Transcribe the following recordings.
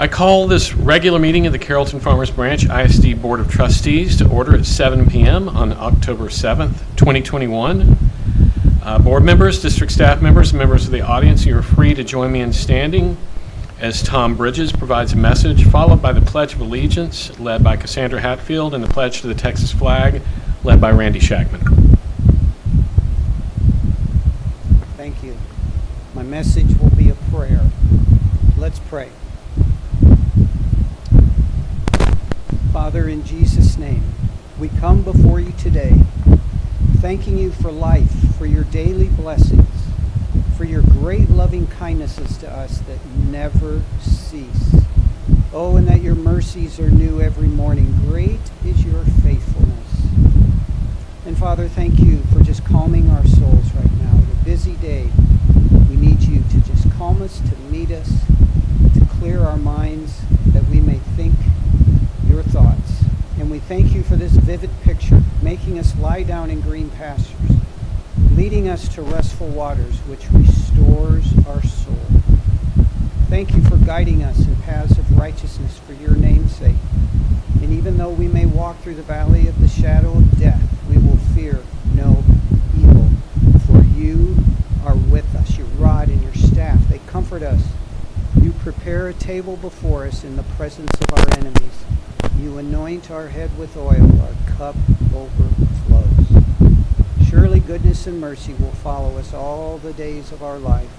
I call this regular meeting of the Carrollton-Farmers Branch ISD Board of Trustees to order at 7 p.m. on October 7th, 2021. Board members, district staff members, and members of the audience, you are free to join me in standing as Tom Bridges provides a message, followed by the Pledge of Allegiance, led by Cassandra Hatfield, and the Pledge to the Texas flag, led by Randy Shackman. Thank you. My message will be a prayer. Let's pray. Father, in Jesus' name, we come before you today, thanking you for life, for your daily blessings, for your great loving kindnesses to us that never cease. Oh, and that your mercies are new every morning. Great is your faithfulness. And Father, thank you for just calming our souls right now. In a busy day, we need you to just calm us, to meet us, to clear our minds, that we may think your thoughts. And we thank you for this vivid picture, making us lie down in green pastures, leading us to restful waters, which restores our soul. Thank you for guiding us in paths of righteousness for your name's sake. And even though we may walk through the valley of the shadow of death, we will fear no evil, for you are with us. Your rod and your staff, they comfort us. You prepare a table before us in the presence of our enemies. You anoint our head with oil, our cup overflows. Surely goodness and mercy will follow us all the days of our life,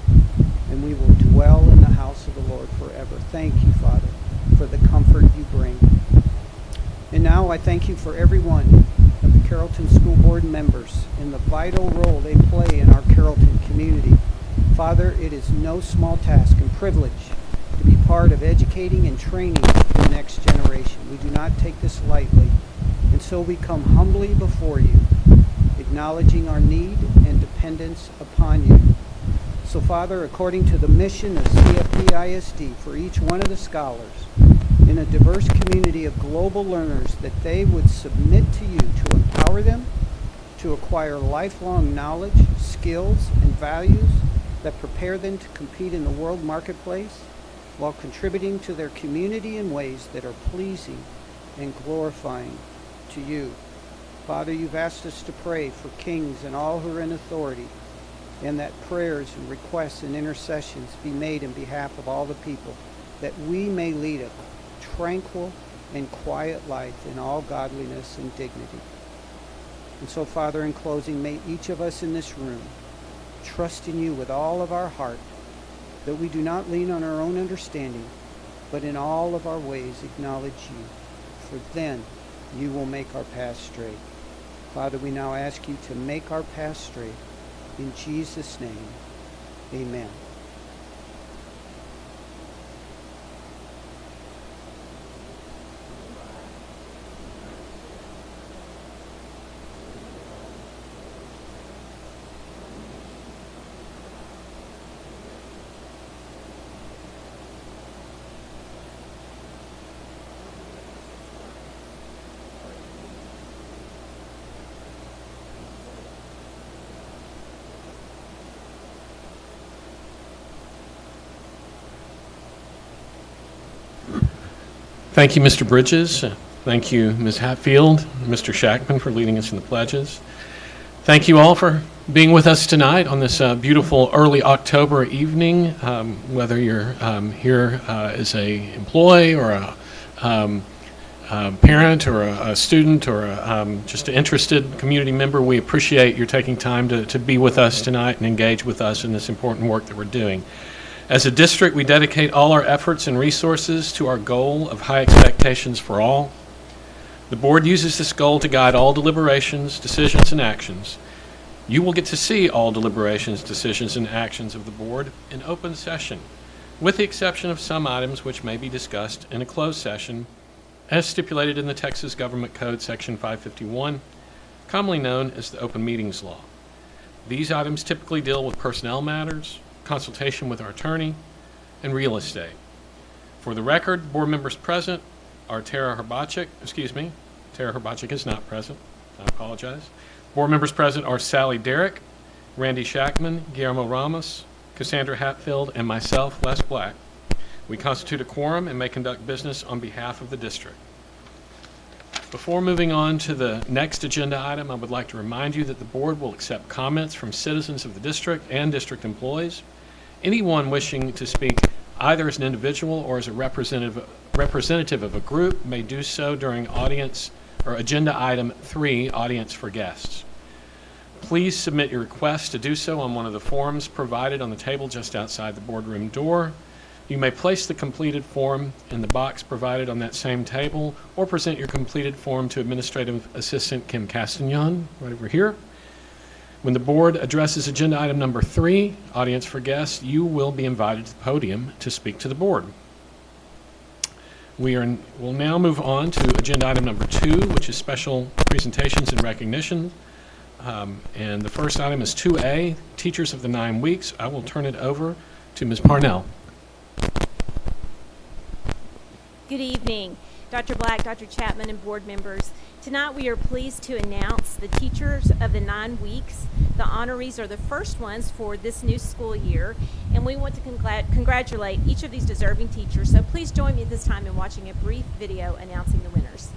and we will dwell in the house of the Lord forever. Thank you, Father, for the comfort you bring. And now I thank you for every one of the Carrollton School Board members and the vital role they play in our Carrollton community. Father, it is no small task and privilege to be part of educating and training the next generation. We do not take this lightly, and so we come humbly before you, acknowledging our need and dependence upon you. So Father, according to the mission of CFP ISD for each one of the scholars, in a diverse community of global learners, that they would submit to you to empower them to acquire lifelong knowledge, skills, and values that prepare them to compete in the world marketplace while contributing to their community in ways that are pleasing and glorifying to you. Father, you've asked us to pray for kings and all who are in authority, and that prayers and requests and intercessions be made in behalf of all the people, that we may lead a tranquil and quiet life in all godliness and dignity. And so, Father, in closing, may each of us in this room trust in you with all of our heart, that we do not lean on our own understanding, but in all of our ways acknowledge you, for then you will make our path straight. Father, we now ask you to make our path straight. In Jesus' name, amen. Thank you, Mr. Bridges. Thank you, Ms. Hatfield, Mr. Shackman, for leading us in the pledges. Thank you all for being with us tonight on this beautiful early October evening, whether you're here as an employee or a parent or a student or just an interested community member. We appreciate your taking time to be with us tonight and engage with us in this important work that we're doing. As a district, we dedicate all our efforts and resources to our goal of high expectations for all. The board uses this goal to guide all deliberations, decisions, and actions. You will get to see all deliberations, decisions, and actions of the board in open session, with the exception of some items which may be discussed in a closed session, as stipulated in the Texas Government Code Section 551, commonly known as the Open Meetings Law. These items typically deal with personnel matters, consultation with our attorney, and real estate. For the record, board members present are Tara Herbachik is not present. I apologize. Board members present are Sally Derrick, Randy Shackman, Guillermo Ramos, Cassandra Hatfield, and myself, Les Black. We constitute a quorum and may conduct business on behalf of the district. Before moving on to the next agenda item, I would like to remind you that the board will accept comments from citizens of the district and district employees. Anyone wishing to speak either as an individual or as a representative of a group may do so during agenda item 3, audience for guests. Please submit your request to do so on one of the forms provided on the table just outside the boardroom door. You may place the completed form in the box provided on that same table or present your completed form to Administrative Assistant Kim Castagnon, right over here. When the board addresses agenda item number 3, audience for guests, you will be invited to the podium to speak to the board. We'll now move on to agenda item number 2, which is special presentations and recognition. And the first item is 2A, Teachers of the 9 Weeks. I will turn it over to Ms. Parnell. Good evening, Dr. Black, Dr. Chapman, and board members. Tonight we are pleased to announce the Teachers of the 9 Weeks. The honorees are the first ones for this new school year, and we want to congratulate each of these deserving teachers. So please join me at this time in watching a brief video announcing the winners.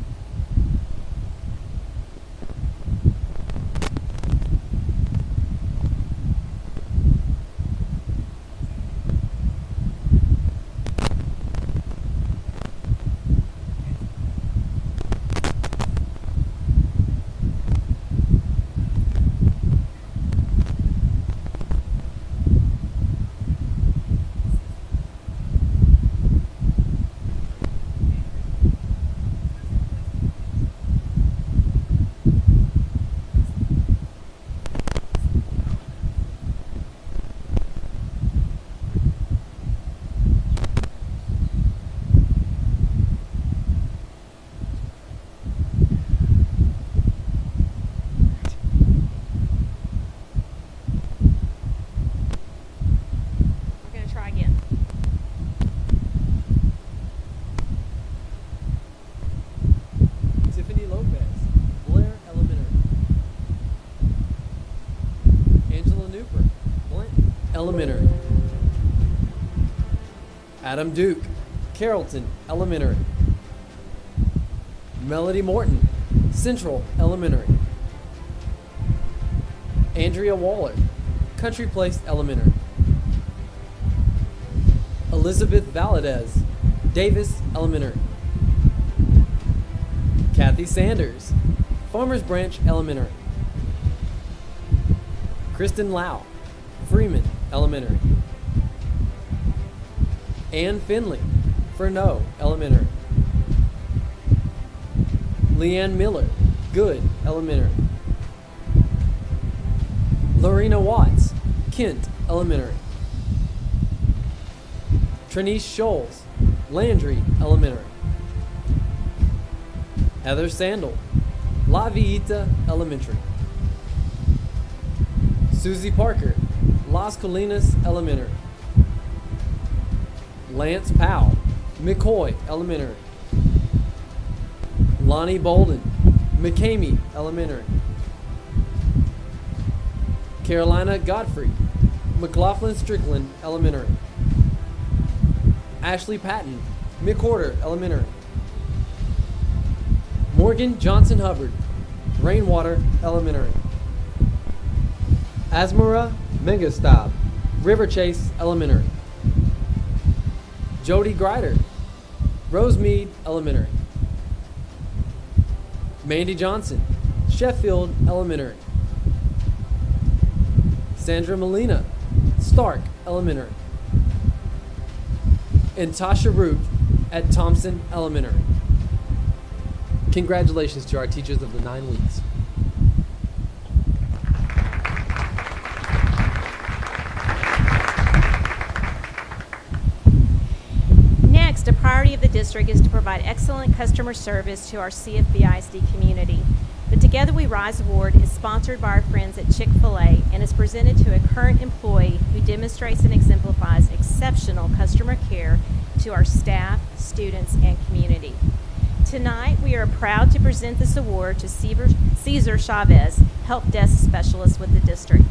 Elementary. Adam Duke, Carrollton Elementary. Melody Morton, Central Elementary. Andrea Waller, Country Place Elementary. Elizabeth Valadez, Davis Elementary. Kathy Sanders, Farmers Branch Elementary. Kristen Lau, Freeman Elementary. Ann Finley, Furneaux Elementary. Leanne Miller, Good Elementary. Lorena Watts, Kent Elementary. Trinice Scholes, Landry Elementary. Heather Sandel, La Villita Elementary. Susie Parker, Las Colinas Elementary. Lance Powell, McCoy Elementary. Lonnie Bolden, McCamey Elementary. Carolina Godfrey, McLaughlin Strickland Elementary. Ashley Patton, McWhorter Elementary. Morgan Johnson Hubbard, Rainwater Elementary. Asmara Mengastab, River Chase Elementary. Jody Grider, Rosemead Elementary. Mandy Johnson, Sheffield Elementary. Sandra Molina, Stark Elementary. And Tasha Root at Thompson Elementary. Congratulations to our teachers of the 9 weeks. Next, a priority of the district is to provide excellent customer service to our CFB ISD community. The Together We Rise Award is sponsored by our friends at Chick-fil-A and is presented to a current employee who demonstrates and exemplifies exceptional customer care to our staff, students, and community. Tonight, we are proud to present this award to Cesar Chavez, Help Desk Specialist with the district.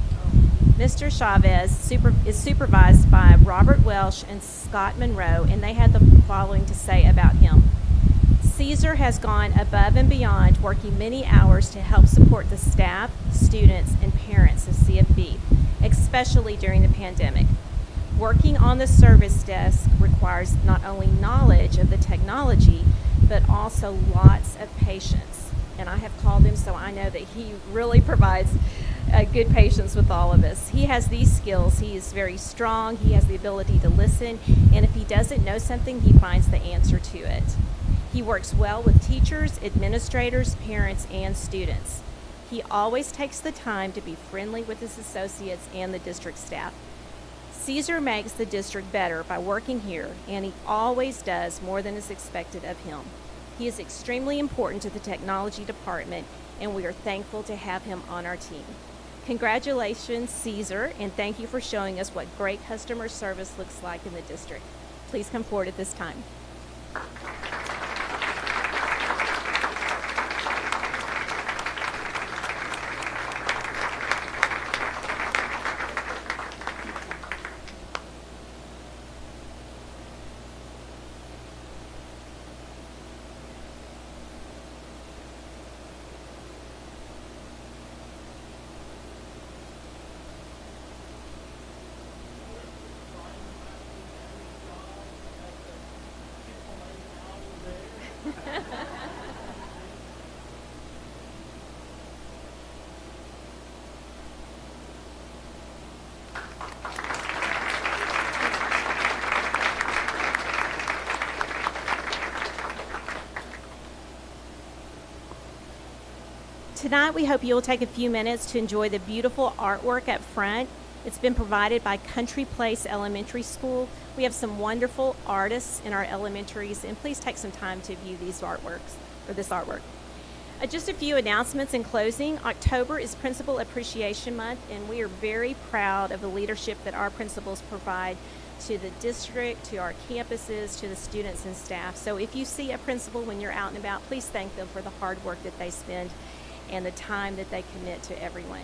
Mr. Chavez is supervised by Robert Welsh and Scott Monroe, and they had the following to say about him. Caesar has gone above and beyond, working many hours to help support the staff, students, and parents of CFB, especially during the pandemic. Working on the service desk requires not only knowledge of the technology, but also lots of patience. And I have called him, so I know that he really provides good patience with all of us. He has these skills. He is very strong. He has the ability to listen, and if he doesn't know something, he finds the answer to it. He works well with teachers, administrators, parents, and students. He always takes the time to be friendly with his associates and the district staff. Caesar makes the district better by working here, and he always does more than is expected of him. He is extremely important to the technology department, and we are thankful to have him on our team. Congratulations, Caesar, and thank you for showing us what great customer service looks like in the district. Please come forward at this time. Tonight, we hope you'll take a few minutes to enjoy the beautiful artwork up front. It's been provided by Country Place Elementary School. We have some wonderful artists in our elementaries, and please take some time to view these artworks, or this artwork. Just a few announcements in closing. October is Principal Appreciation Month, and we are very proud of the leadership that our principals provide to the district, to our campuses, to the students and staff. So if you see a principal when you're out and about, please thank them for the hard work that they spend and the time that they commit to everyone.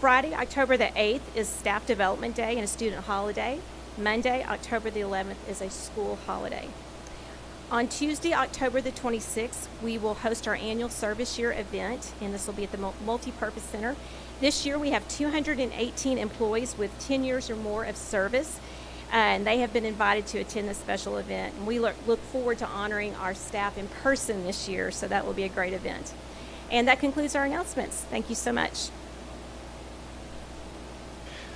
Friday, October the 8th is Staff Development Day and a student holiday. Monday, October the 11th is a school holiday. On Tuesday, October the 26th, we will host our annual service year event, and this will be at the Multipurpose Center. This year, we have 218 employees with 10 years or more of service, and they have been invited to attend this special event. And we look forward to honoring our staff in person this year, so that will be a great event. And that concludes our announcements. Thank you so much.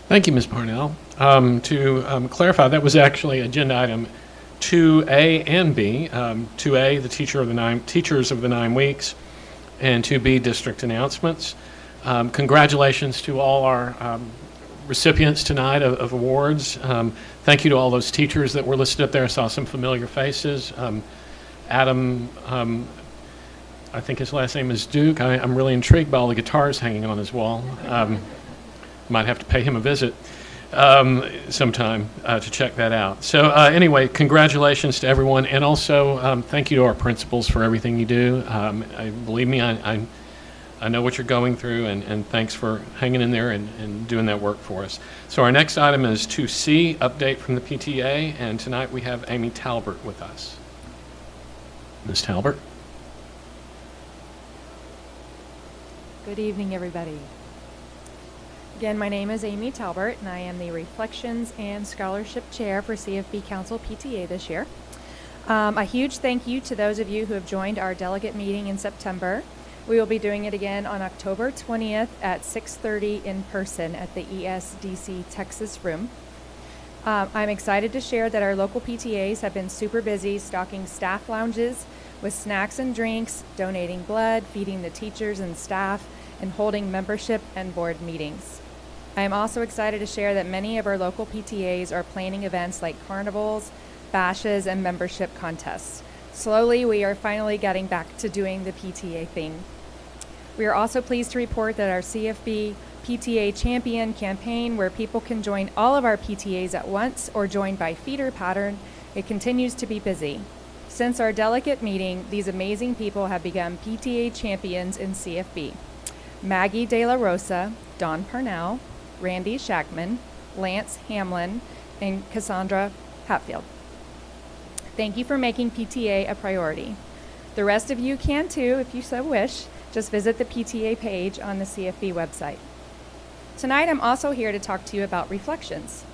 Thank you, Ms. Parnell. To clarify, that was actually agenda item 2A and B. 2A, the teachers of the 9 weeks, and 2B, district announcements. Congratulations to all our recipients tonight of awards. Thank you to all those teachers that were listed up there. I saw some familiar faces. Adam, I think his last name is Duke. I'm really intrigued by all the guitars hanging on his wall. Might have to pay him a visit sometime to check that out. So anyway, congratulations to everyone, and also thank you to our principals for everything you do. Believe me, I know what you're going through, and thanks for hanging in there and doing that work for us. So our next item is 2C, update from the PTA, and tonight we have Amy Talbert with us. Ms. Talbert. Good evening, everybody. Again, my name is Amy Talbert, and I am the Reflections and Scholarship Chair for CFB Council PTA this year. A huge thank you to those of you who have joined our delegate meeting in September. We will be doing it again on October 20th at 6:30 in person at the ESDC Texas room. I'm excited to share that our local PTAs have been super busy stocking staff lounges with snacks and drinks, donating blood, feeding the teachers and staff, and holding membership and board meetings. I am also excited to share that many of our local PTAs are planning events like carnivals, bashes, and membership contests. Slowly, we are finally getting back to doing the PTA thing. We are also pleased to report that our CFB PTA Champion campaign, where people can join all of our PTAs at once or join by feeder pattern, it continues to be busy. Since our delegate meeting, these amazing people have become PTA champions in CFB. Maggie De La Rosa, Dawn Parnell, Randy Shackman, Lance Hamlin, and Cassandra Hatfield. Thank you for making PTA a priority. The rest of you can too, if you so wish. Just visit the PTA page on the CFB website. Tonight, I'm also here to talk to you about Reflections.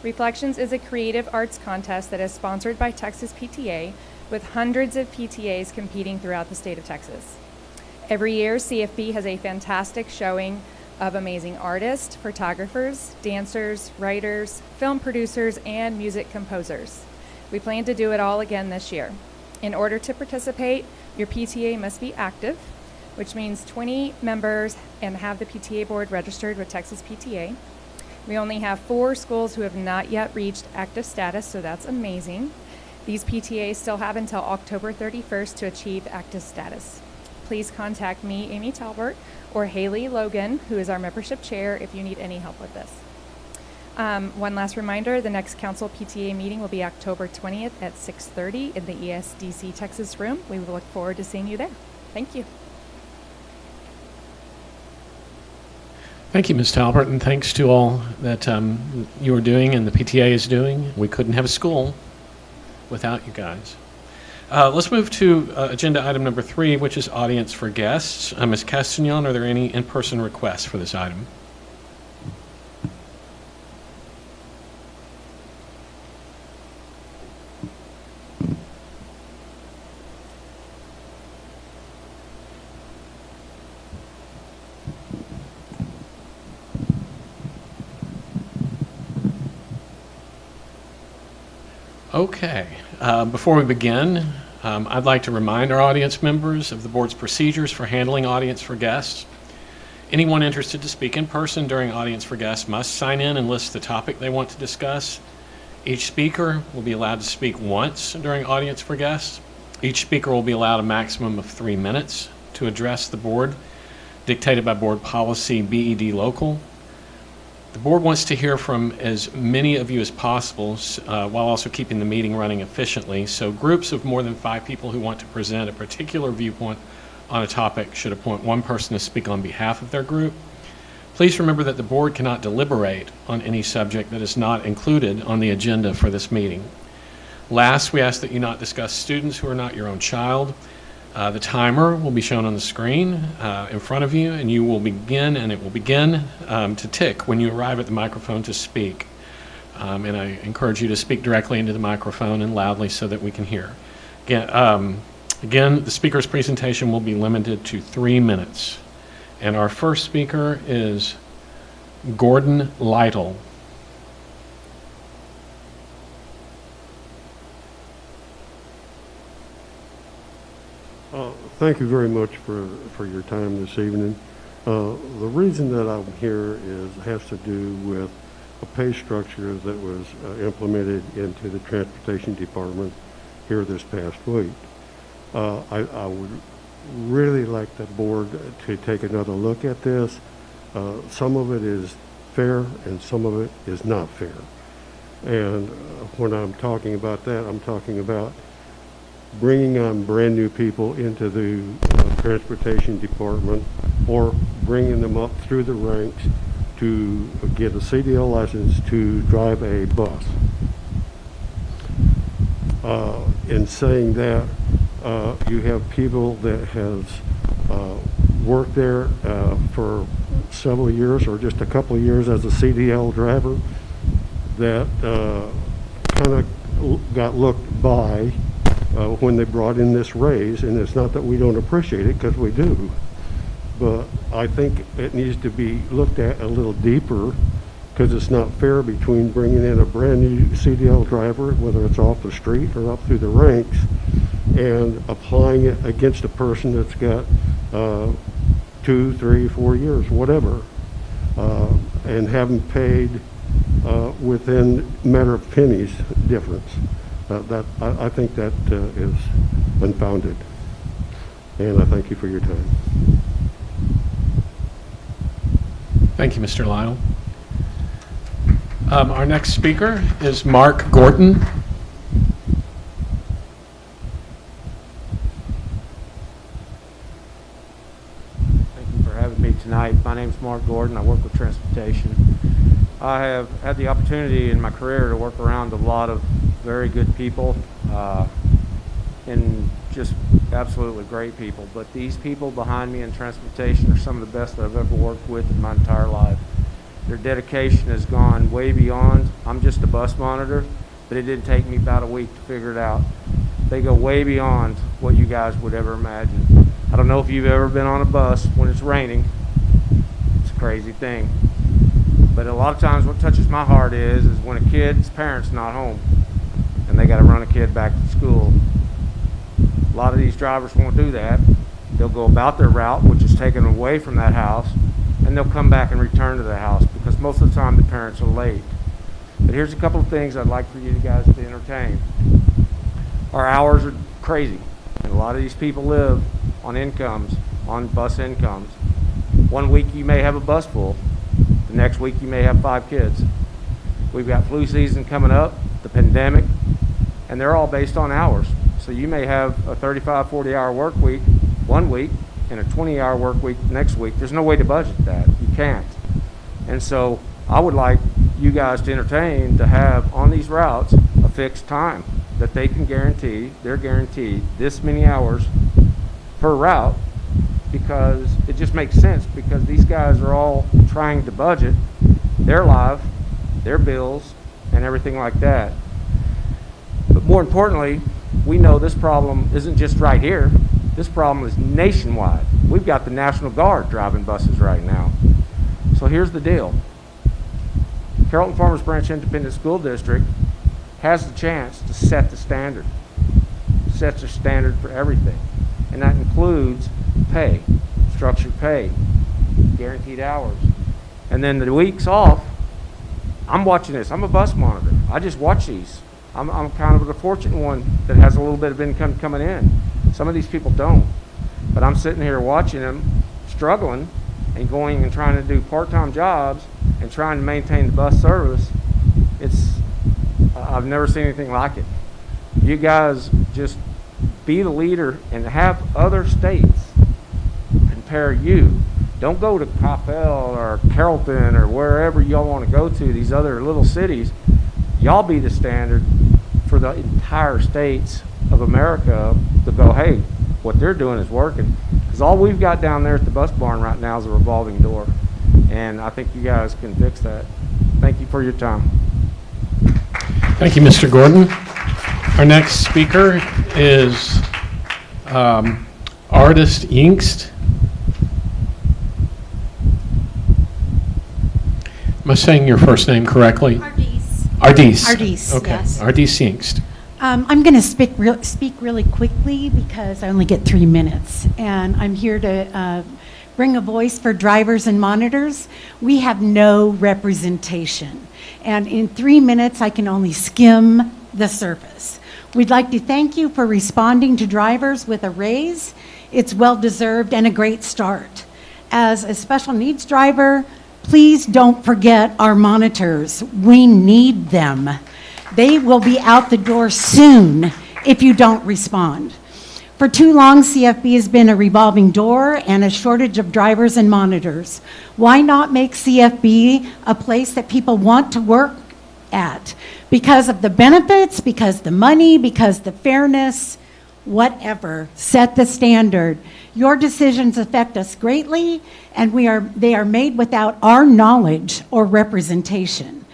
Reflections is a creative arts contest that is sponsored by Texas PTA, with hundreds of PTAs competing throughout the state of Texas. Every year, CFB has a fantastic showing of amazing artists, photographers, dancers, writers, film producers, and music composers. We plan to do it all again this year. In order to participate, your PTA must be active, which means 20 members and have the PTA board registered with Texas PTA. We only have 4 schools who have not yet reached active status, so that's amazing. These PTAs still have until October 31st to achieve active status. Please contact me, Amy Talbert, or Haley Logan, who is our membership chair, if you need any help with this. One last reminder, the next council PTA meeting will be October 20th at 6:30 in the ESDC Texas room. We will look forward to seeing you there. Thank you. Thank you, Ms. Talbert, and thanks to all that you are doing and the PTA is doing. We couldn't have a school without you guys. Let's move to agenda item number 3, which is audience for guests. Ms. Castagnon, are there any in-person requests for this item? Okay. Before we begin, I'd like to remind our audience members of the board's procedures for handling audience for guests. Anyone interested to speak in person during audience for guests must sign in and list the topic they want to discuss. Each speaker will be allowed to speak once during audience for guests. Each speaker will be allowed a maximum of 3 minutes to address the board, dictated by board policy BED local. The board wants to hear from as many of you as possible while also keeping the meeting running efficiently. So groups of more than 5 people who want to present a particular viewpoint on a topic should appoint one person to speak on behalf of their group. Please remember that the board cannot deliberate on any subject that is not included on the agenda for this meeting. Last, we ask that you not discuss students who are not your own child. The timer will be shown on the screen in front of you, and you will begin, and it will begin to tick when you arrive at the microphone to speak. And I encourage you to speak directly into the microphone and loudly so that we can hear. Again, the speaker's presentation will be limited to 3 minutes. And our first speaker is Gordon Lytle. Thank you very much for your time this evening. The reason that I'm here has to do with a pay structure that was implemented into the transportation department here this past week. I would really like the board to take another look at this. Some of it is fair and some of it is not fair. And when I'm talking about that, I'm talking about bringing on brand new people into the transportation department or bringing them up through the ranks to get a CDL license to drive a bus. In saying that, you have people that has worked there for several years or just a couple of years as a CDL driver that kind of got looked by when they brought in this raise, and it's not that we don't appreciate it, because we do, but I think it needs to be looked at a little deeper, because it's not fair between bringing in a brand new CDL driver, whether it's off the street or up through the ranks, and applying it against a person that's got 2, 3, 4 years, whatever, and have them paid within a matter of pennies difference. I think that is unfounded, and I thank you for your time. Thank you, Mr. Lytle. Our next speaker is Mark Gorton. Thank you for having me tonight. My name is Mark Gordon. I work with transportation. I have had the opportunity in my career to work around a lot of very good people and just absolutely great people. But these people behind me in transportation are some of the best that I've ever worked with in my entire life. Their dedication has gone way beyond. I'm just a bus monitor, but it didn't take me about a week to figure it out. They go way beyond what you guys would ever imagine. I don't know if you've ever been on a bus when it's raining. It's a crazy thing. But a lot of times what touches my heart is when a kid's parent's not home and they got to run a kid back to school. A lot of these drivers won't do that. They'll go about their route, which is taken away from that house, and they'll come back and return to the house because most of the time the parents are late. But here's a couple of things I'd like for you guys to entertain. Our hours are crazy, and a lot of these people live on incomes, on bus incomes. One week you may have a bus full. The next week you may have 5 kids. We've got flu season coming up, the pandemic, and they're all based on hours. So you may have a 35, 40-hour work week one week and a 20-hour work week next week. There's no way to budget that. You can't. And so I would like you guys to entertain to have on these routes a fixed time that they can guarantee, they're guaranteed this many hours per route, because it just makes sense, because these guys are all trying to budget their life, their bills, and everything like that. But more importantly, we know this problem isn't just right here. This problem is nationwide. We've got the National Guard driving buses right now. So here's the deal. Carrollton-Farmers Branch Independent School District has the chance to set the standard. Sets the standard for everything. And that includes pay, structured pay, guaranteed hours. And then the weeks off, I'm watching this. I'm a bus monitor. I just watch these. I'm kind of the fortunate one that has a little bit of income coming in. Some of these people don't. But I'm sitting here watching them struggling and going and trying to do part-time jobs and trying to maintain the bus service. I've never seen anything like it. You guys just be the leader and have other states compare you. Don't go to Coppell or Carrollton or wherever y'all want to go to, these other little cities. Y'all be the standard for the entire states of America to go, hey, what they're doing is working. Because all we've got down there at the bus barn right now is a revolving door. And I think you guys can fix that. Thank you for your time. Thank you, Mr. Gordon. Our next speaker is Artist Yingst. Am I saying your first name correctly? Ardis. Okay. Yes. Ardis Yingst. I'm going to speak really quickly because I only get 3 minutes, and I'm here to bring a voice for drivers and monitors. We have no representation, and in 3 minutes I can only skim the surface. We'd like to thank you for responding to drivers with a raise. It's well-deserved and a great start. As a special needs driver, please don't forget our monitors. We need them. They will be out the door soon if you don't respond. For too long, CFB has been a revolving door and a shortage of drivers and monitors. Why not make CFB a place that people want to work at? Because of the benefits, because the money, because the fairness, whatever. Set the standard. Your decisions affect us greatly, and they are made without our knowledge or representation.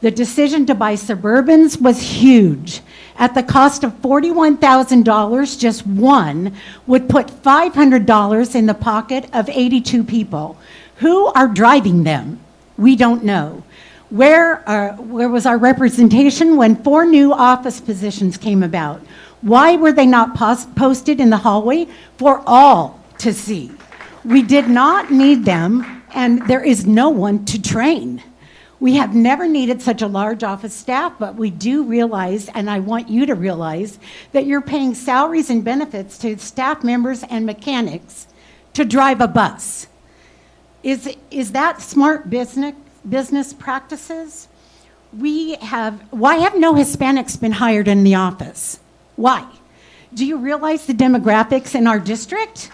The decision to buy Suburbans was huge. At the cost of $41,000, just one would put $500 in the pocket of 82 people. Who are driving them? We don't know. Where was our representation when 4 new office positions came about? Why were they not posted in the hallway for all to see? We did not need them, and there is no one to train. We have never needed such a large office staff, but we do realize, and I want you to realize, that you're paying salaries and benefits to staff members and mechanics to drive a bus. Is that smart business practices? Why have no Hispanics been hired in the office? Why? Do you realize the demographics in our district?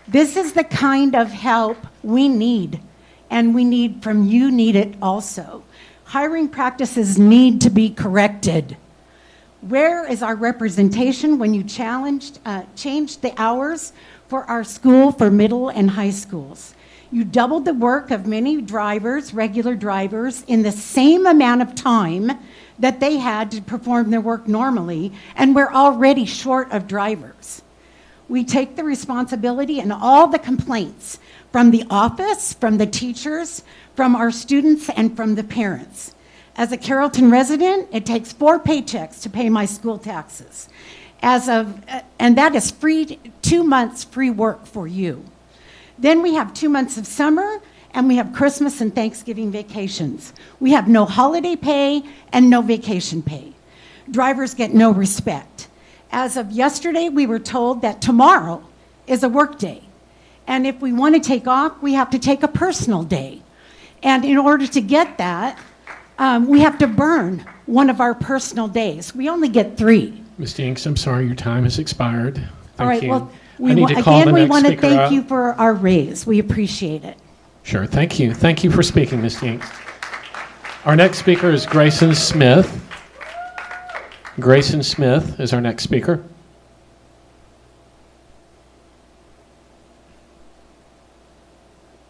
This is the kind of help we need, and we need from you need it also. Hiring practices need to be corrected. Where is our representation when you changed the hours for our school for middle and high schools? You doubled the work of many drivers, regular drivers, in the same amount of time that they had to perform their work normally, and we're already short of drivers. We take the responsibility and all the complaints from the office, from the teachers, from our students, and from the parents. As a Carrollton resident, it takes 4 paychecks to pay my school taxes. And that is 2 months free work for you. Then we have 2 months of summer, and we have Christmas and Thanksgiving vacations. We have no holiday pay and no vacation pay. Drivers get no respect. As of yesterday, we were told that tomorrow is a work day. And if we want to take off, we have to take a personal day. And in order to get that, we have to burn one of our personal days. We only get 3. Ms. Dinks, I'm sorry, your time has expired. Thank All right, you. well, I need to call the again, we next want to speaker thank up. you for our raise. We appreciate it. Sure, thank you. Thank you for speaking, Ms. Dinks. Our next speaker is Grayson Smith. Grayson Smith is our next speaker.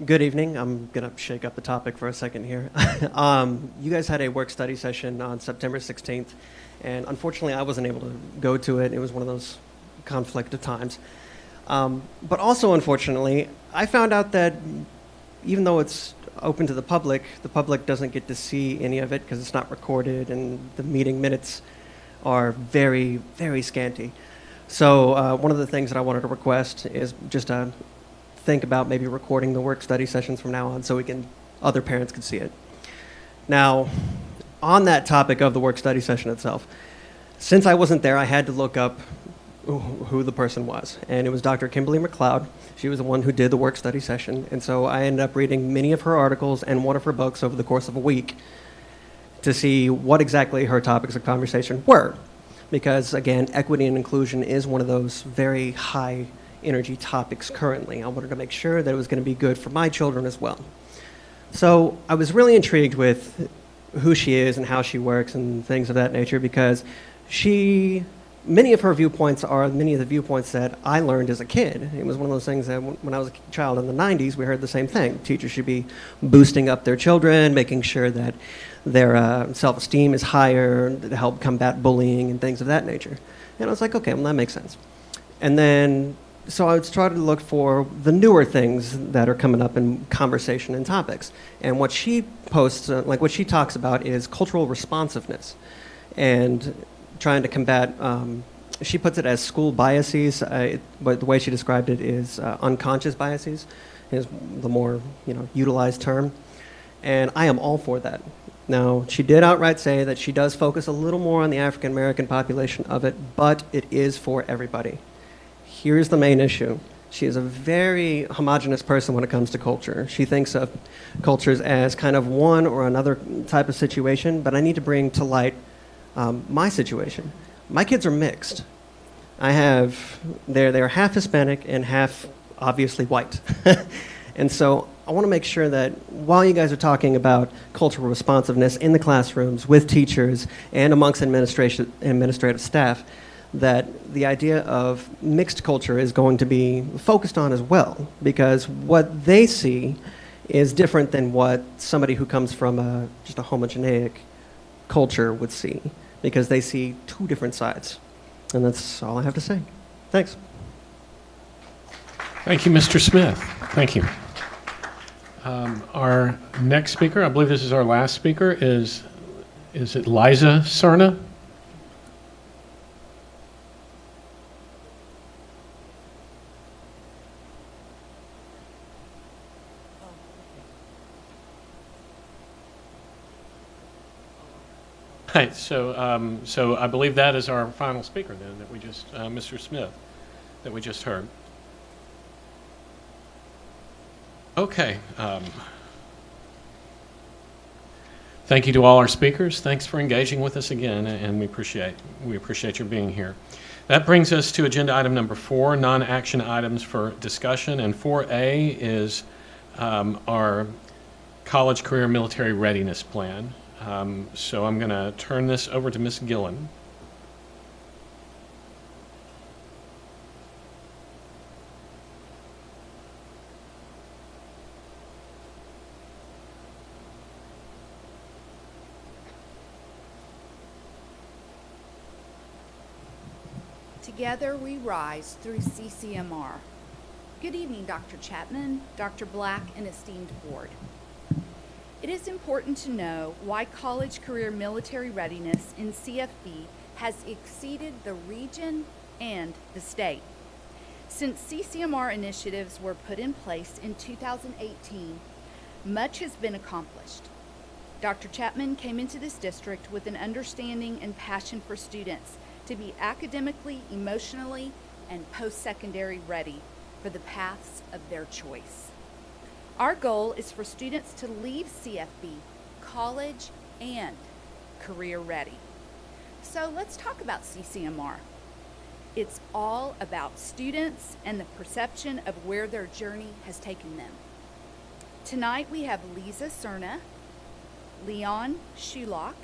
Good evening. I'm going to shake up the topic for a second here. You guys had a work study session on September 16th, and unfortunately I wasn't able to go to it. It was one of those conflict of times. But also, unfortunately, I found out that even though it's open to the public doesn't get to see any of it because it's not recorded, and the meeting minutes are very, very scanty. So one of the things that I wanted to request is just think about maybe recording the work study sessions from now on so other parents can see it. Now, on that topic of the work study session itself, since I wasn't there, I had to look up who the person was, and it was Dr. Kimberly McLeod. She was the one who did the work study session, and so I ended up reading many of her articles and one of her books over the course of a week to see what exactly her topics of conversation were, because again, equity and inclusion is one of those very high energy topics currently. I wanted to make sure that it was going to be good for my children as well. So I was really intrigued with who she is and how she works and things of that nature, because many of her viewpoints are many of the viewpoints that I learned as a kid. It was one of those things that when I was a child in the 90s, we heard the same thing. Teachers should be boosting up their children, making sure that their self-esteem is higher to help combat bullying and things of that nature. And I was like, okay, well, that makes sense. And then so I was trying to look for the newer things that are coming up in conversation and topics. And what she posts, what she talks about is cultural responsiveness and trying to combat, she puts it as school biases, but the way she described it is unconscious biases is the more utilized term. And I am all for that. Now, she did outright say that she does focus a little more on the African American population of it, but it is for everybody. Here's the main issue. She is a very homogenous person when it comes to culture. She thinks of cultures as kind of one or another type of situation, but I need to bring to light my situation. My kids are mixed. They're half Hispanic and half obviously white. And so I want to make sure that while you guys are talking about cultural responsiveness in the classrooms with teachers and amongst administrative staff, that the idea of mixed culture is going to be focused on as well, because what they see is different than what somebody who comes from just a homogeneic culture would see, because they see 2 different sides. And that's all I have to say. Thanks. Thank you, Mr. Smith. Thank you. Our next speaker, I believe this is our last speaker, is it Liza Cerna? Right, so I believe that is our final speaker then, that we just, Mr. Smith, that we just heard. Okay. Thank you to all our speakers. Thanks for engaging with us again, and we appreciate your being here. That brings us to agenda item number 4, non-action items for discussion, and 4A is our College Career Military Readiness Plan. So I'm going to turn this over to Ms. Gillen. Together we rise through CCMR. Good evening, Dr. Chapman, Dr. Black, and esteemed board. It is important to know why college career military readiness in CFB has exceeded the region and the state. Since CCMR initiatives were put in place in 2018, much has been accomplished. Dr. Chapman came into this district with an understanding and passion for students to be academically, emotionally, and post-secondary ready for the paths of their choice. Our goal is for students to leave CFB college and career ready. So let's talk about CCMR. It's all about students and the perception of where their journey has taken them. Tonight we have Lisa Cerna, Leon Shulock,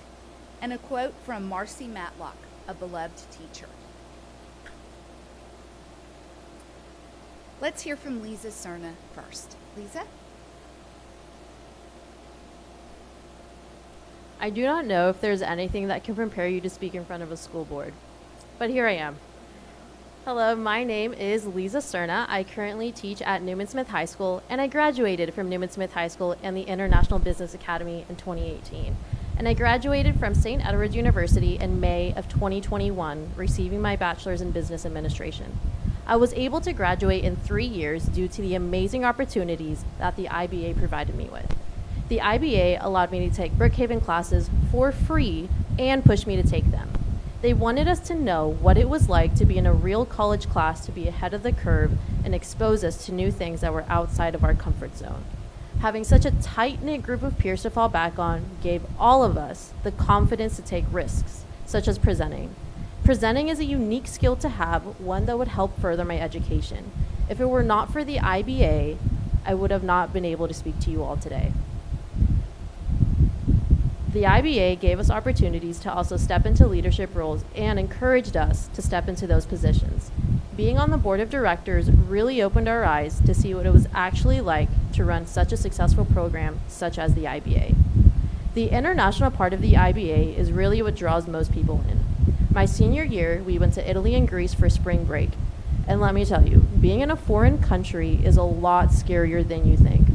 and a quote from Marcy Matlock, a beloved teacher. Let's hear from Lisa Cerna first. Lisa? I do not know if there's anything that can prepare you to speak in front of a school board, but here I am. Hello, my name is Lisa Cerna. I currently teach at Newman Smith High School, and I graduated from Newman Smith High School and the International Business Academy in 2018. And I graduated from St. Edward's University in May of 2021, receiving my bachelor's in business administration. I was able to graduate in 3 years due to the amazing opportunities that the IBA provided me with. The IBA allowed me to take Brookhaven classes for free and pushed me to take them. They wanted us to know what it was like to be in a real college class, to be ahead of the curve, and expose us to new things that were outside of our comfort zone. Having such a tight-knit group of peers to fall back on gave all of us the confidence to take risks, such as presenting. Presenting is a unique skill to have, one that would help further my education. If it were not for the IBA, I would have not been able to speak to you all today. The IBA gave us opportunities to also step into leadership roles and encouraged us to step into those positions. Being on the board of directors really opened our eyes to see what it was actually like to run such a successful program such as the IBA. The international part of the IBA is really what draws most people in. My senior year, we went to Italy and Greece for spring break. And let me tell you, being in a foreign country is a lot scarier than you think.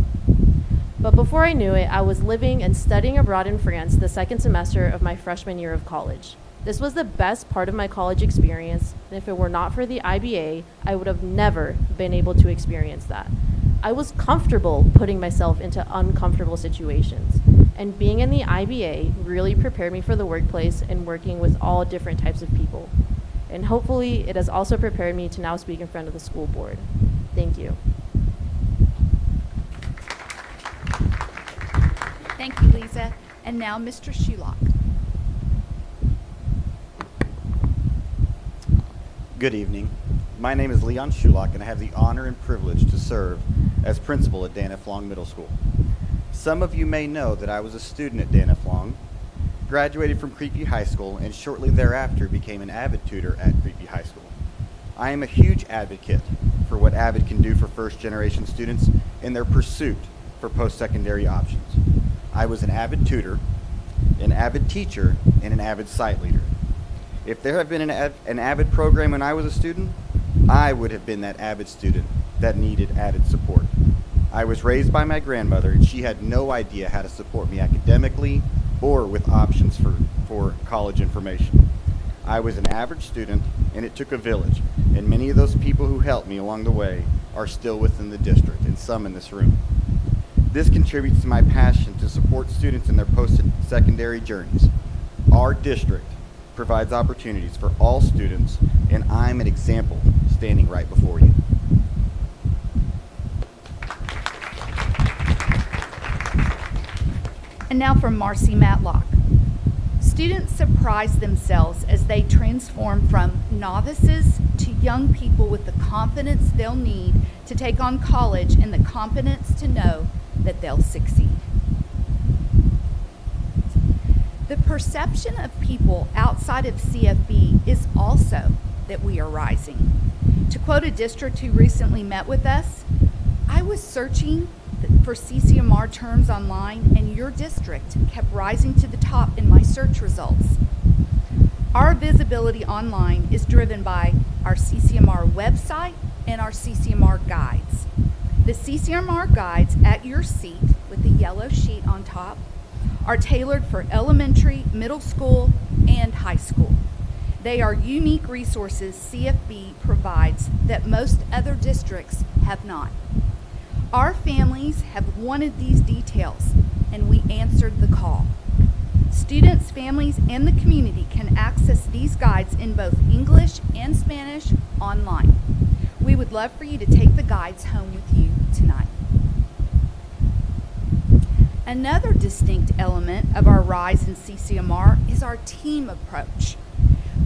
But before I knew it, I was living and studying abroad in France the second semester of my freshman year of college. This was the best part of my college experience, and if it were not for the IBA, I would have never been able to experience that. I was comfortable putting myself into uncomfortable situations, and being in the IBA really prepared me for the workplace and working with all different types of people. And hopefully, it has also prepared me to now speak in front of the school board. Thank you. Thank you, Lisa. And now, Mr. Shulock. Good evening. My name is Leon Shulock, and I have the honor and privilege to serve as principal at Dan F. Long Middle School. Some of you may know that I was a student at Dan F. Long, graduated from Creekview High School, and shortly thereafter became an Avid tutor at Creekview High School. I am a huge advocate for what Avid can do for first-generation students in their pursuit for post-secondary options. I was an Avid tutor, an Avid teacher, and an Avid site leader. If there had been an Avid program when I was a student, I would have been that Avid student that needed added support. I was raised by my grandmother, and she had no idea how to support me academically or with options for college information. I was an average student, and it took a village, and many of those people who helped me along the way are still within the district, and some in this room. This contributes to my passion to support students in their post-secondary journeys. Our district provides opportunities for all students, and I'm an example standing right before you. And now from Marcy Matlock. Students surprise themselves as they transform from novices to young people with the confidence they'll need to take on college and the confidence to know that they'll succeed. The perception of people outside of CFB is also that we are rising. To quote a district who recently met with us, I was searching for CCMR terms online and your district kept rising to the top in my search results. Our visibility online is driven by our CCMR website and our CCMR guides. The CCMR guides at your seat with the yellow sheet on top are tailored for elementary, middle school, and high school. They are unique resources CFB provides that most other districts have not. Our families have wanted these details, and we answered the call. Students, families, and the community can access these guides in both English and Spanish online. We would love for you to take the guides home with you tonight. Another distinct element of our rise in CCMR is our team approach,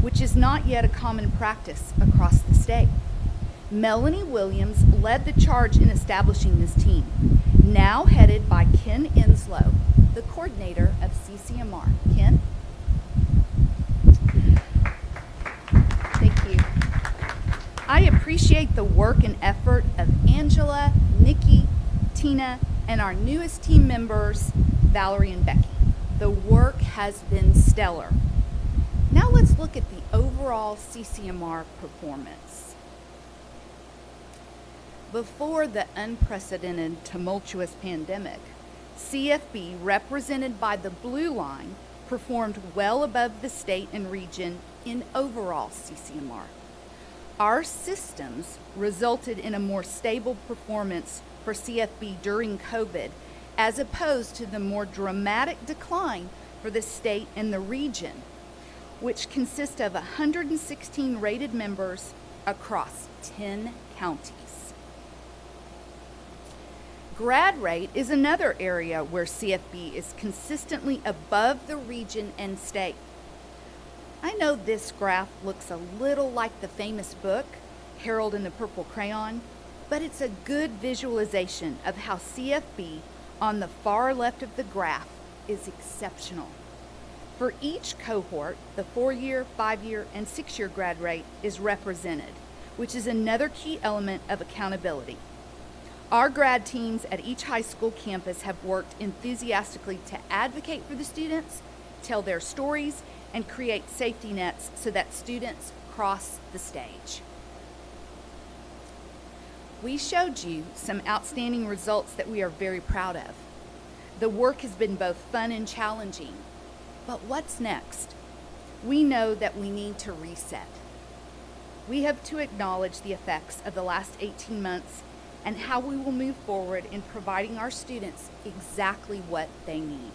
which is not yet a common practice across the state. Melanie Williams led the charge in establishing this team, now headed by Ken Enslow, the coordinator of CCMR. Ken? Thank you. I appreciate the work and effort of Angela, Nikki, Tina, and our newest team members, Valerie and Becky. The work has been stellar. Now let's look at the overall CCMR performance. Before the unprecedented, tumultuous pandemic, CFB, represented by the blue line, performed well above the state and region in overall CCMR. Our systems resulted in a more stable performance for CFB during COVID, as opposed to the more dramatic decline for the state and the region, which consist of 116 rated members across 10 counties. Grad rate is another area where CFB is consistently above the region and state. I know this graph looks a little like the famous book, Harold and the Purple Crayon, but it's a good visualization of how CFB on the far left of the graph is exceptional. For each cohort, the 4-year, 5-year, and 6-year grad rate is represented, which is another key element of accountability. Our grad teams at each high school campus have worked enthusiastically to advocate for the students, tell their stories, and create safety nets so that students cross the stage. We showed you some outstanding results that we are very proud of. The work has been both fun and challenging, but what's next? We know that we need to reset. We have to acknowledge the effects of the last 18 months and how we will move forward in providing our students exactly what they need.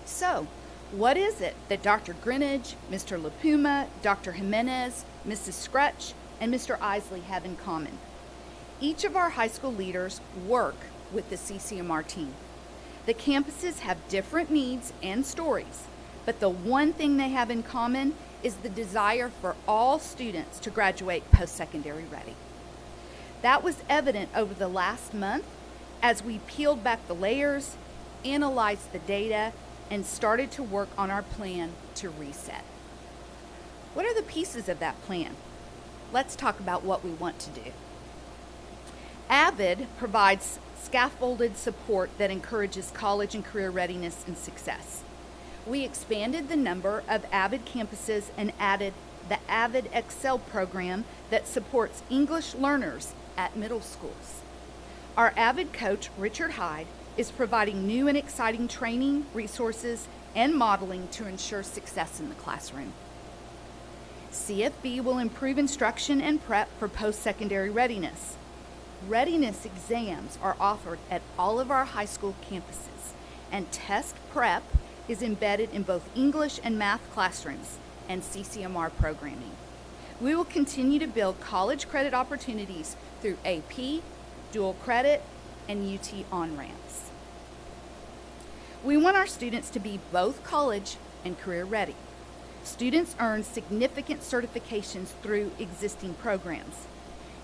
So, what is it that Dr. Greenidge, Mr. LaPuma, Dr. Jimenez, Mrs. Scrutch, and Mr. Isley have in common? Each of our high school leaders work with the CCMR team. The campuses have different needs and stories, but the one thing they have in common is the desire for all students to graduate post-secondary ready. That was evident over the last month as we peeled back the layers, analyzed the data, and started to work on our plan to reset. What are the pieces of that plan? Let's talk about what we want to do. AVID provides scaffolded support that encourages college and career readiness and success. We expanded the number of AVID campuses and added the AVID Excel program that supports English learners at middle schools. Our AVID coach, Richard Hyde, is providing new and exciting training, resources, and modeling to ensure success in the classroom. CFB will improve instruction and prep for post-secondary readiness. Readiness exams are offered at all of our high school campuses, and test prep is embedded in both English and math classrooms and CCMR programming. We will continue to build college credit opportunities through AP, dual credit, and UT on-ramps. We want our students to be both college and career ready. Students earn significant certifications through existing programs.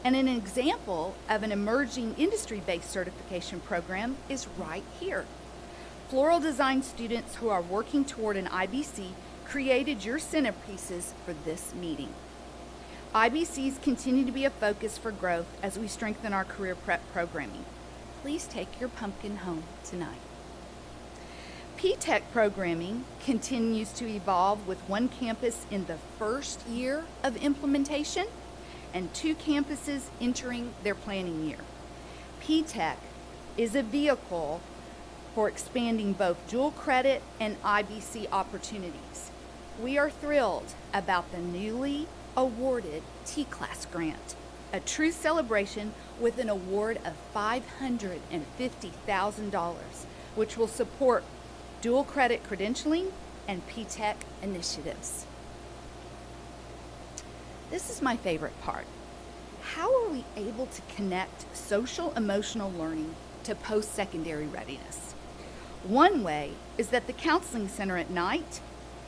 And an example of an emerging industry-based certification program is right here. Floral design students who are working toward an IBC created your centerpieces for this meeting. IBCs continue to be a focus for growth as we strengthen our career prep programming. Please take your pumpkin home tonight. P-TECH programming continues to evolve with one campus in the first year of implementation and 2 campuses entering their planning year. P-TECH is a vehicle for expanding both dual credit and IBC opportunities. We are thrilled about the newly awarded T-Class grant, a true celebration with an award of $550,000, which will support dual credit credentialing and P-TECH initiatives. This is my favorite part. How are we able to connect social emotional learning to post-secondary readiness? One way is that the Counseling Center at night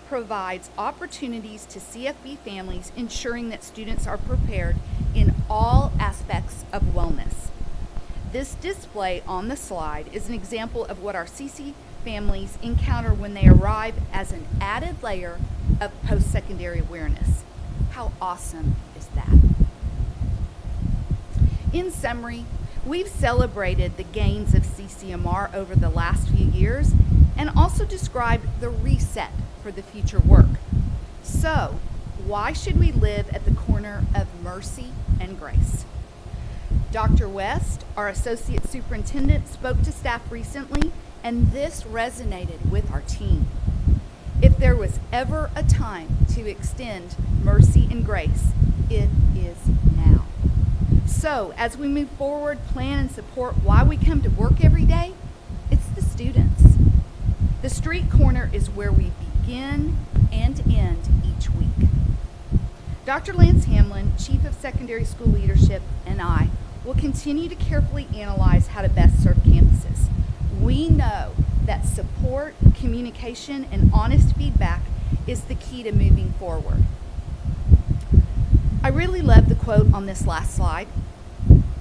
provides opportunities to CFB families, ensuring that students are prepared in all aspects of wellness. This display on the slide is an example of what our CC families encounter when they arrive as an added layer of post-secondary awareness. How awesome is that? In summary, we've celebrated the gains of CCMR over the last few years and also described the reset for the future work. So, why should we live at the corner of mercy and grace? Dr. West, our Associate Superintendent, spoke to staff recently, and this resonated with our team. If there was ever a time to extend mercy and grace, it is now. So, as we move forward, plan and support why we come to work every day, it's the students. The street corner is where we begin and end each week. Dr. Lance Hamlin, Chief of Secondary School Leadership, and I will continue to carefully analyze how to best serve campuses. We know that support, communication, and honest feedback is the key to moving forward. I really love the quote on this last slide.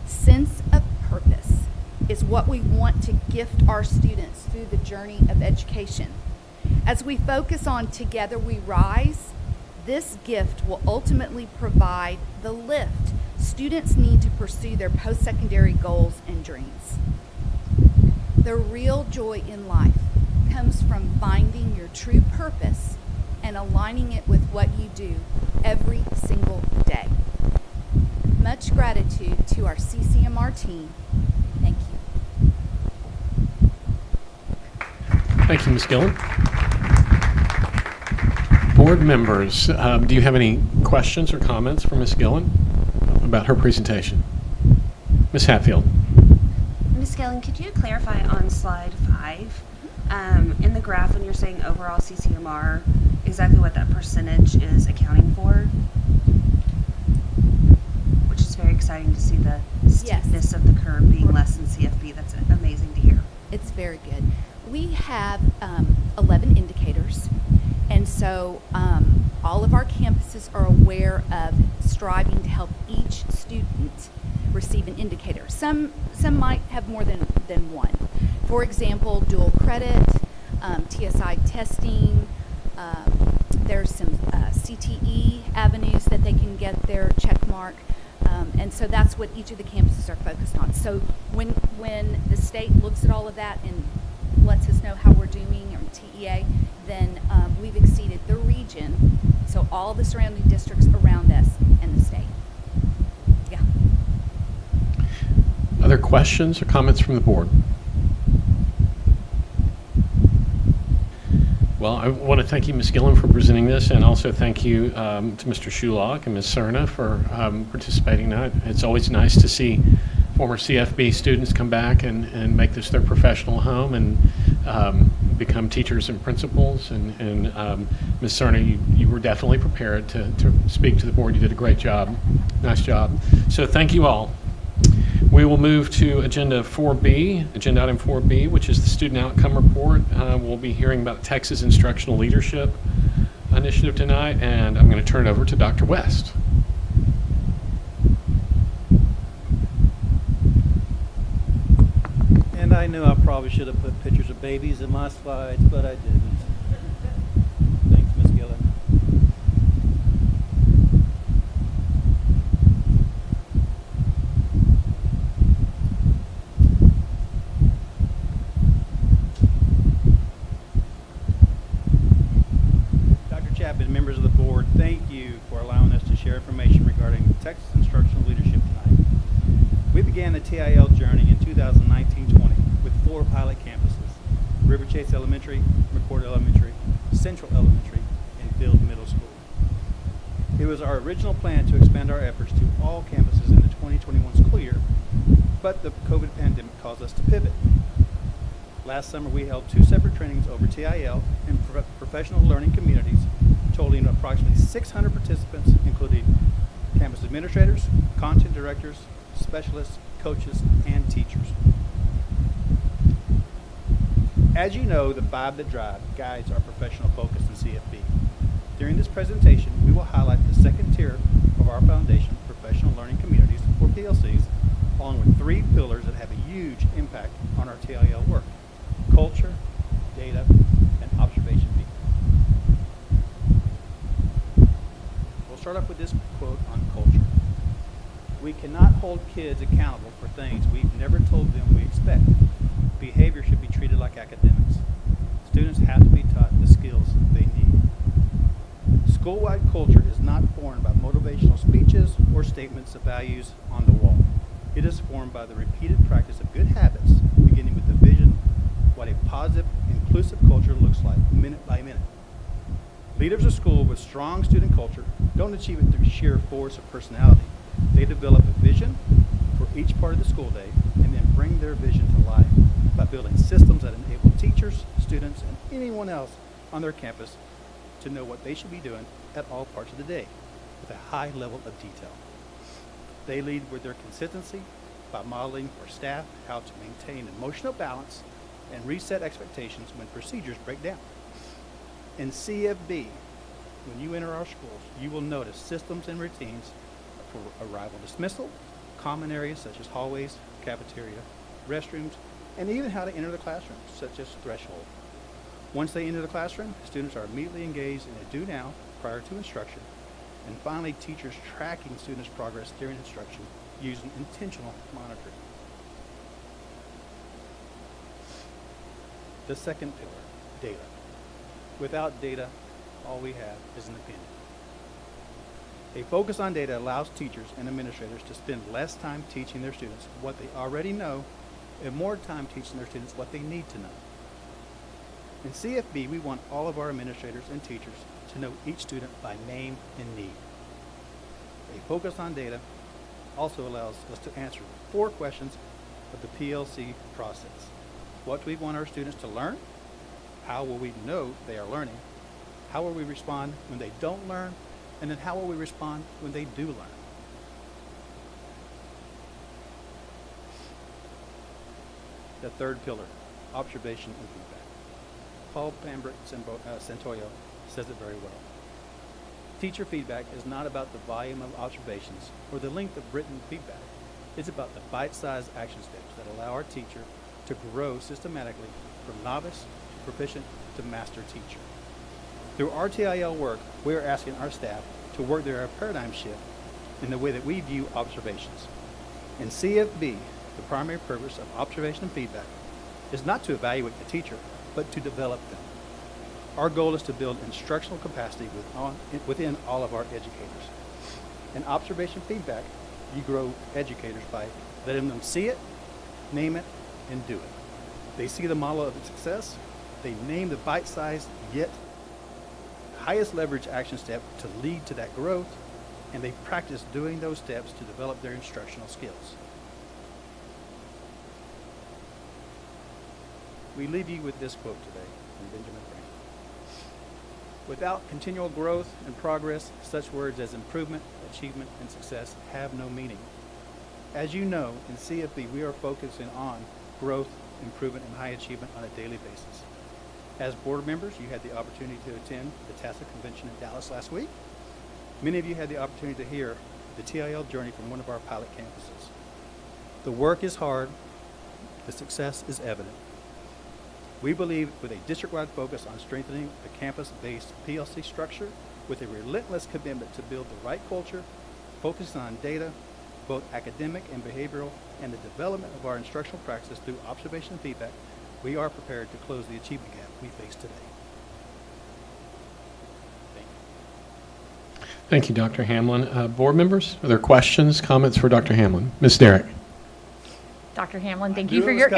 Sense of purpose is what we want to gift our students through the journey of education. As we focus on Together We Rise, this gift will ultimately provide the lift students need to pursue their post-secondary goals and dreams. The real joy in life comes from finding your true purpose and aligning it with what you do every single day. Much gratitude to our CCMR team. Thank you. Thank you, Ms. Gillen. Board members, do you have any questions or comments for Ms. Gillen about her presentation? Ms. Hatfield. Ms. Gillen, could you clarify on slide 5, in the graph when you're saying overall CCMR, exactly what that percentage is accounting for? Which is very exciting to see the steepness of the curve being less than CFB. That's amazing to hear. It's very good. We have 11 indicators, and so all of our campuses are aware of striving to help each student receive an indicator. Some might have more than one. For example, dual credit, TSI testing, there's some CTE avenues that they can get their check mark. And so that's what each of the campuses are focused on. So when the state looks at all of that and lets us know how we're doing, or TEA, then we've exceeded the region, so all the surrounding districts around us and the state. Yeah. Other questions or comments from the board? Well, I want to thank you, Ms. Gillen, for presenting this, and also thank you to Mr. Shulock and Ms. Cerna for participating tonight. It's always nice to see former CFB students come back and make this their professional home and become teachers and principals. And Ms. Cerna, you were definitely prepared to speak to the board. You did a great job. Nice job. So thank you all. We will move to agenda 4B, agenda item 4B, which is the student outcome report. We'll be hearing about Texas Instructional Leadership Initiative tonight, and I'm going to turn it over to Dr. West. And I knew I probably should have put pictures of babies in my slides, but I didn't. Thanks, Ms. Gillen. Dr. Chapman, members of the board, thank you for allowing us to share information regarding Texas Instructional Leadership tonight. We began the TIL journey in 2019-20 with 4 pilot campuses: River Chase Elementary, McCord Elementary, Central Elementary, and Field Middle School. It was our original plan to expand our efforts to all campuses in the 2021 school year, but the COVID pandemic caused us to pivot. Last summer, we held 2 separate trainings over TIL and professional learning communities, totaling approximately 600 participants, including campus administrators, content directors, specialists, coaches, and teachers. As you know, the 5 that drive guides our professional focus in CFB. During this presentation, we will highlight the second tier of our foundation, professional learning communities, or PLCs, along with 3 pillars that have a huge impact on our TIL work: culture, data, and observation feedback. We'll start off with this quote on culture. We cannot hold kids accountable for things we've never told them we expect. Behavior should be treated like academics. Students have to be taught the skills they need. School-wide culture is not formed by motivational speeches or statements of values on the wall. It is formed by the repeated practice of good habits, beginning with the vision, what a positive, inclusive culture looks like minute by minute. Leaders of school with strong student culture don't achieve it through sheer force of personality. They develop a vision for each part of the school day and then bring their vision to life by building systems that enable teachers, students, and anyone else on their campus to know what they should be doing at all parts of the day with a high level of detail. They lead with their consistency by modeling for staff how to maintain emotional balance and reset expectations when procedures break down. In CFB, when you enter our schools, you will notice systems and routines for arrival dismissal, common areas such as hallways, cafeteria, restrooms, and even how to enter the classroom, such as threshold. Once they enter the classroom, students are immediately engaged in a do now prior to instruction, and finally teachers tracking students' progress during instruction using intentional monitoring. The second pillar, data. Without data, all we have is an opinion. A focus on data allows teachers and administrators to spend less time teaching their students what they already know and more time teaching their students what they need to know. In CFB, we want all of our administrators and teachers to know each student by name and need. A focus on data also allows us to answer 4 questions of the PLC process. What do we want our students to learn? How will we know they are learning? How will we respond when they don't learn? And then how will we respond when they do learn? The third pillar, observation and feedback. Paul Santoyo says it very well. Teacher feedback is not about the volume of observations or the length of written feedback. It's about the bite-sized action steps that allow our teacher to grow systematically from novice to proficient to master teacher. Through our TIL work, we are asking our staff to work their paradigm shift in the way that we view observations. In CFB, the primary purpose of observation and feedback is not to evaluate the teacher, but to develop them. Our goal is to build instructional capacity within all of our educators. In observation feedback, you grow educators by letting them see it, name it, and do it. They see the model of success, they name the bite-sized yet highest leverage action step to lead to that growth, and they practice doing those steps to develop their instructional skills. We leave you with this quote today from Benjamin Franklin. Without continual growth and progress, such words as improvement, achievement, and success have no meaning. As you know, in CFB, we are focusing on growth, improvement, and high achievement on a daily basis. As board members, you had the opportunity to attend the TASA convention in Dallas last week. Many of you had the opportunity to hear the TIL journey from one of our pilot campuses. The work is hard, the success is evident. We believe with a district-wide focus on strengthening a campus-based PLC structure with a relentless commitment to build the right culture, focusing on data, both academic and behavioral, and the development of our instructional practices through observation and feedback, we are prepared to close the achievement gap we face today. Thank you, Dr. Hamlin. Board members, are there questions, comments for Dr. Hamlin? Ms. Derrick. Dr. Hamlin, thank you for your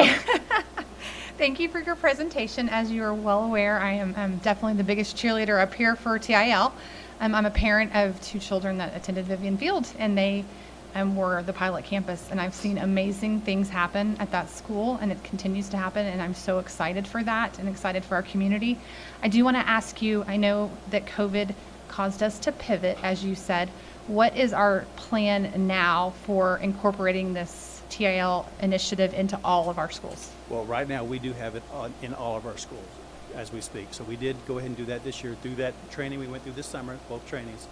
thank you for your presentation. As you are well aware, I am definitely the biggest cheerleader up here for TIL. I'm a parent of 2 children that attended Vivian Field, and they were the pilot campus, and I've seen amazing things happen at that school, and it continues to happen, and I'm so excited for that and excited for our community. I do want to ask you, I know that COVID caused us to pivot, as you said. What is our plan now for incorporating this TIL initiative into all of our schools? Well, right now we do have it in all of our schools as we speak. So we did go ahead and do that this year through that training we went through this summer, both trainings.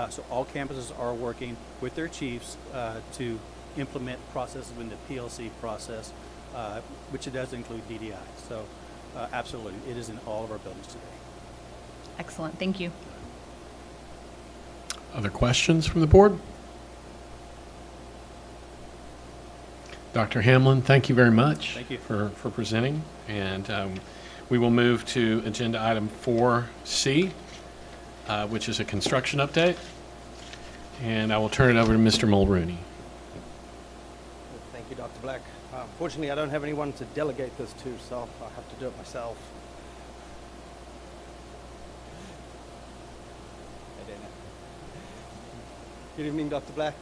So all campuses are working with their chiefs to implement processes in the PLC process, which it does include DDI. So absolutely, it is in all of our buildings today. Excellent, thank you. Other questions from the board? Dr. Hamlin, thank you very much. Thank you. For presenting. And we will move to agenda item 4C, which is a construction update. And I will turn it over to Mr. Mulrooney. Thank you, Dr. Black. Fortunately, I don't have anyone to delegate this to, so I'll have to do it myself. Hey, Dana. Good evening, Dr. Black,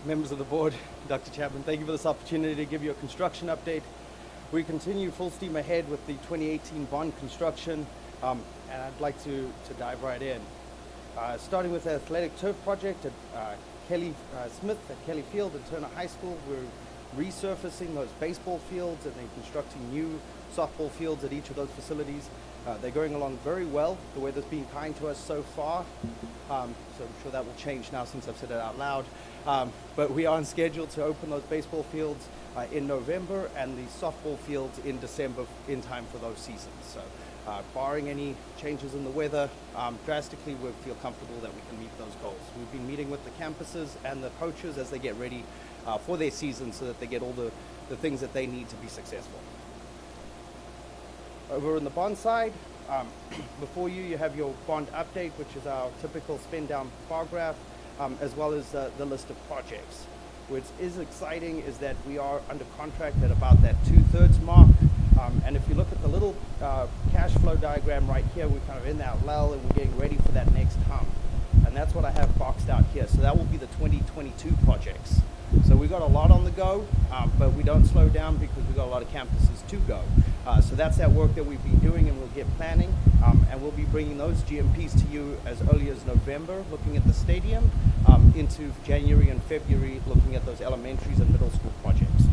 members of the board, Dr. Chapman. Thank you for this opportunity to give you a construction update. We continue full steam ahead with the 2018 bond construction, and I'd like to dive right in. Starting with the athletic turf project at Kelly Smith at Kelly Field at Turner High School. We're resurfacing those baseball fields and then constructing new softball fields at each of those facilities. They're going along very well. The weather's been kind to us so far, so I'm sure that will change now since I've said it out loud. But we are on schedule to open those baseball fields in November and the softball fields in December in time for those seasons. So barring any changes in the weather drastically, we feel comfortable that we can meet those goals. We've been meeting with the campuses and the coaches as they get ready for their season so that they get all the things that they need to be successful. Over on the bond side, before you have your bond update, which is our typical spend down bar graph, as well as the list of projects. What is exciting is that we are under contract at about that 2/3 mark. And if you look at the little cash flow diagram right here, we're kind of in that lull and we're getting ready for that next hump. And that's what I have boxed out here. So that will be the 2022 projects. So we've got a lot on the go, but we don't slow down because we've got a lot of campuses to go. So that's that work that we've been doing, and we'll get planning. And we'll be bringing those GMPs to you as early as November, looking at the stadium, into January and February, looking at those elementaries and middle school projects.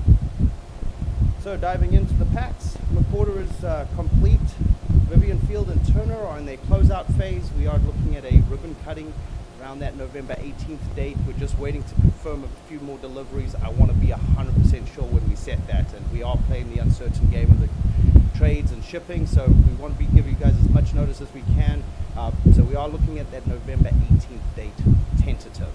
So diving into the packs, McWhorter is complete. Vivian Field and Turner are in their closeout phase. We are looking at a ribbon cutting around that November 18th date. We're just waiting to confirm a few more deliveries. I want to be 100% sure when we set that, and we are playing the uncertain game of the trades and shipping, so we want to give you guys as much notice as we can. So we are looking at that November 18th date tentative.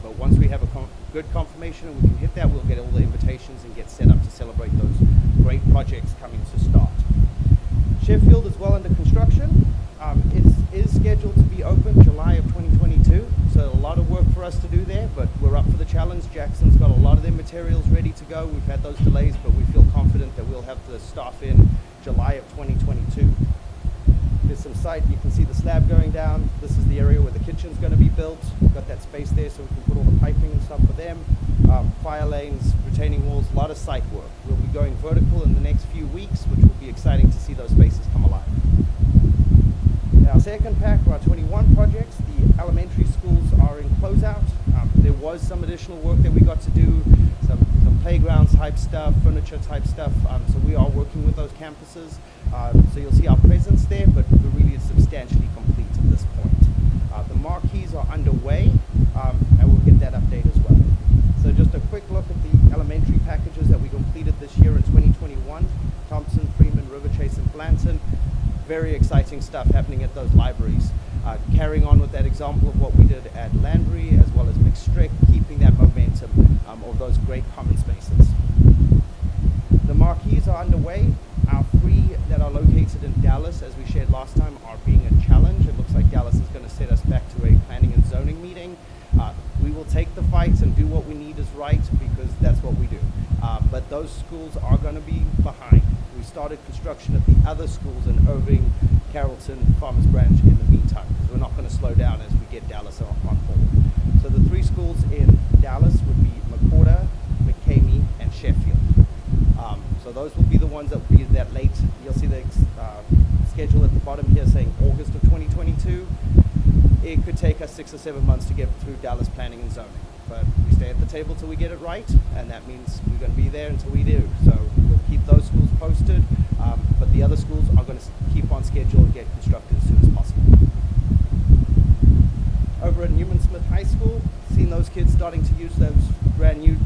But once we have a good confirmation and we can hit that, we'll get all the invitations and get set up to celebrate those great projects coming to start. Sheffield is well under construction. It is scheduled to be open July of 2022, so a lot of work for us to do there, but we're up for the challenge. Jackson's got a lot of their materials ready to go. We've had those delays, but we feel confident that we'll have the staff in July of 2022. There's some site, you can see the slab going down. This is the area where the kitchen's going to be built. We've got that space there so we can put all the piping and stuff for them. Fire lanes, retaining walls, a lot of site work. We'll be going vertical in the next few weeks, which will be exciting to see those spaces come alive. Our second pack, our 21 projects, the elementary schools are in closeout. There was some additional work that we got to do, some playground type stuff, furniture type stuff. So we are working with those campuses. So you'll see our presence there, but we're really substantially complete at this point. The marquees are underway, and we'll get that update as well. So just a quick look at the elementary packages that we completed this year in 2021. Thompson, Freeman, River Chase, and Blanton. Very exciting stuff happening at those libraries. Carrying on with that example of what we did at Landry as well as McStrick, keeping that momentum of those great common spaces. The marquees are underway. Our 3 that are located in Dallas, as we shared last time, are being a challenge. It looks like Dallas is going to set us back to a planning and zoning meeting. We will take the fight and do what we need is right, because that's what we do. But those schools are going to be behind. We started construction at the other schools in Irving, Carrollton-Farmers branch in the meantime, because we're not going to slow down as we get Dallas on board. So the 3 schools in Dallas would be McCorda, McCamey, and Sheffield. So those will be the ones that will be that late. You'll see the schedule at the bottom here saying August of 2022. It could take us 6 or 7 months to get through Dallas planning and zoning. But we stay at the table till we get it right, and that means we're going to be there until we do. So we'll keep those schools posted, but the other schools are going to keep on schedule and get constructed as soon as possible. Over at Newman Smith High School, seeing those kids starting to use those brand new